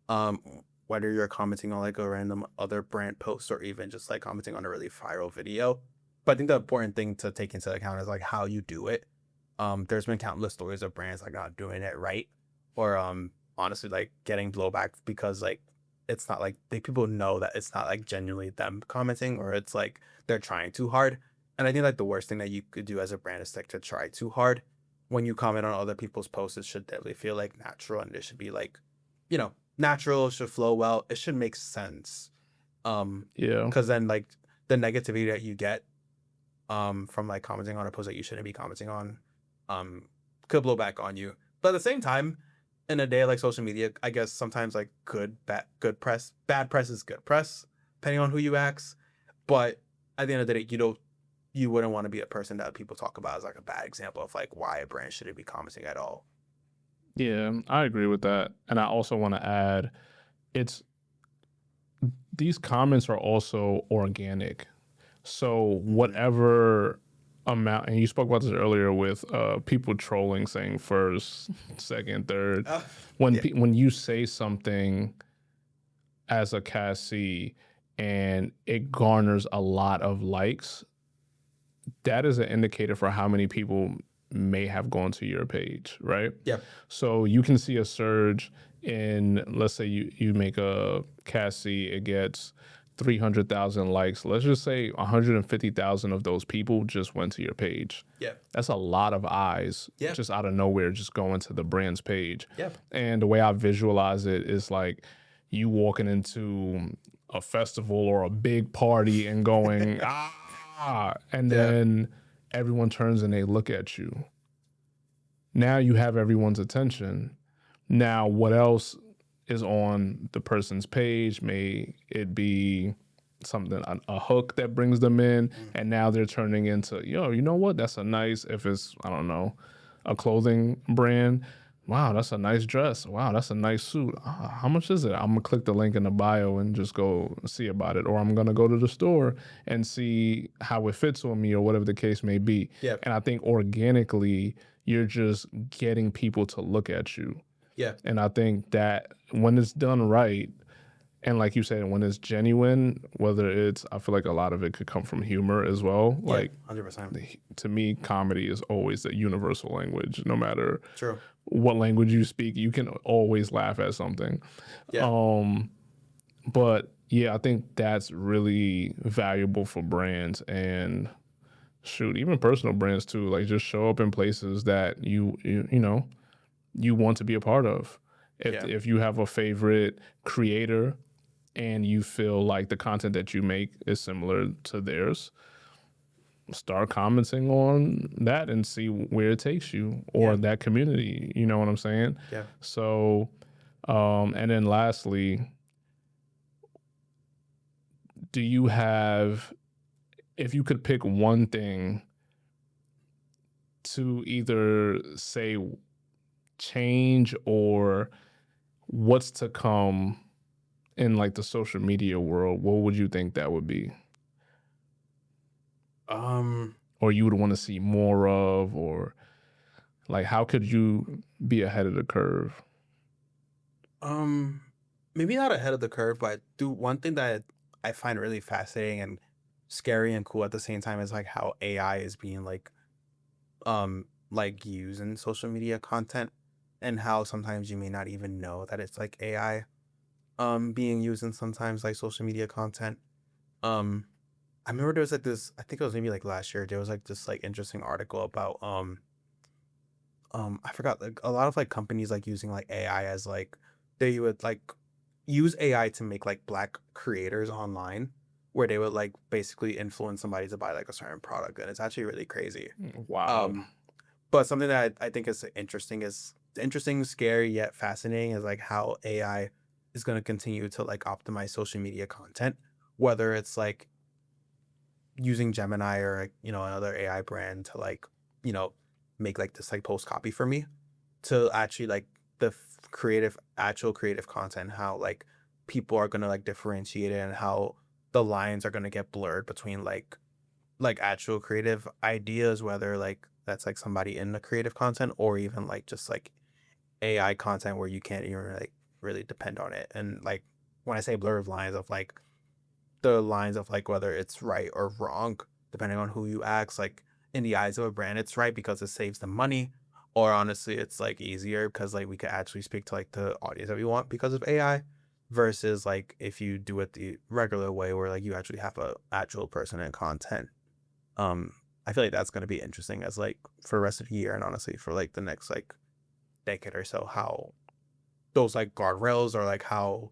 Um, whether you're commenting on like a random other brand post or even just like commenting on a really viral video. But I think the important thing to take into account is like how you do it. There's been countless stories of brands like not doing it right, or honestly like getting blowback because like it's not like people know that it's not like genuinely them commenting, or it's like they're trying too hard. And I think like the worst thing that you could do as a brand is like to try too hard. When you comment on other people's posts, it should definitely feel like natural, and it should be like, natural. It should flow well. It should make sense. Yeah. Because then like the negativity that you get from like commenting on a post that you shouldn't be commenting on could blow back on you. But at the same time, in a day like social media, I guess sometimes like good press, bad press is good press, depending on who you ask. But at the end of the day, you wouldn't want to be a person that people talk about as like a bad example of like why a brand shouldn't be commenting at all. Yeah, I agree with that. And I also want to add, these comments are also organic. So whatever amount, and you spoke about this earlier with people trolling, saying first, second, third. When you say something as a Cassie and it garners a lot of likes, that is an indicator for how many people may have gone to your page, right? Yeah. So you can see a surge in, let's say you make a Cassie, it gets 300,000 likes. Let's just say 150,000 of those people just went to your page. Yeah. That's a lot of eyes just out of nowhere, just going to the brand's page. Yeah. And the way I visualize it is like you walking into a festival or a big party and going, and then everyone turns and they look at you. Now you have everyone's attention. Now, what else is on the person's page? May it be something, a hook that brings them in, and now they're turning into, you know what? That's a nice, if it's, I don't know, a clothing brand. Wow, that's a nice dress. Wow, that's a nice suit. How much is it? I'm gonna click the link in the bio and just go see about it. Or I'm gonna go to the store and see how it fits on me or whatever the case may be. Yeah. And I think organically, you're just getting people to look at you. Yeah. And I think that when it's done right, and like you said, when it's genuine, I feel like a lot of it could come from humor as well. Yeah, like 100%. To me, comedy is always the universal language. No matter True. what language you speak, you can always laugh at something. Yeah. But yeah, I think that's really valuable for brands, and even personal brands too. Like just show up in places that you want to be a part of. If you have a favorite creator and you feel like the content that you make is similar to theirs, start commenting on that and see where it takes you, or that community. You know what I'm saying? Yeah. So, and then lastly, do you have, if you could pick one thing to either say change or what's to come in like the social media world, what would you think that would be? Or you would want to see more of, or Like, how could you be ahead of the curve? Maybe not ahead of the curve, but one thing that I find really fascinating and scary and cool at the same time is like how AI is being like used in social media content, and how sometimes you may not even know that it's like AI being used in sometimes like social media content. Um I remember there was like this, I think it was maybe like last year, there was like this like interesting article about I forgot, like a lot of like companies like using like AI as like they would like use AI to make like black creators online, where they would like basically influence somebody to buy like a certain product, and it's actually really crazy. Wow. Um but something that I think is interesting, scary yet fascinating is like how AI is going to continue to like optimize social media content, whether it's like using Gemini or like, another AI brand to like, you know, make like this like post copy for me, to actually like the actual creative content, how like people are gonna like differentiate it, and how the lines are gonna get blurred between like actual creative ideas, whether like that's like somebody in the creative content, or even like just like AI content where you can't even like really depend on it. And like when I say blur of lines, of like the lines of like whether it's right or wrong, depending on who you ask. Like in the eyes of a brand, it's right because it saves them money, or honestly, it's like easier because like we could actually speak to like the audience that we want because of AI. Versus like if you do it the regular way, where like you actually have a actual person in content. Um, I feel like that's gonna be interesting as like for the rest of the year, and honestly for like the next like decade or so, how those like guardrails, or like how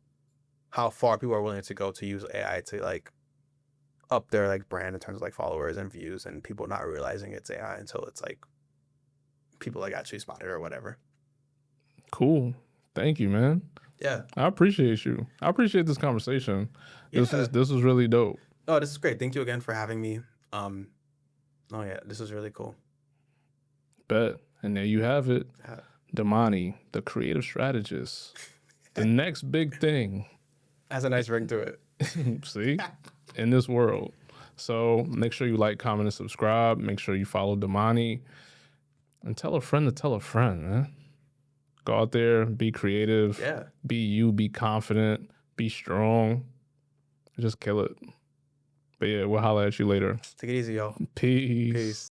far people are willing to go to use AI to like up their like brand in terms of like followers and views, and people not realizing it's AI until it's like people like actually spot it or whatever. Cool. Thank you, man. Yeah. I appreciate you. I appreciate this conversation. This Yeah. is really dope. Oh, this is great. Thank you again for having me. Oh yeah, this is really cool. Bet. And there you have it. Yeah. Damani, the creative strategist. The next big thing. Has a nice ring to it. See? In this world. So make sure you like, comment, and subscribe. Make sure you follow Damani. And tell a friend to tell a friend, man. Go out there, be creative. Yeah. Be you, be confident, be strong. Just kill it. But yeah, we'll holler at you later. Take it easy, y'all. Peace. Peace.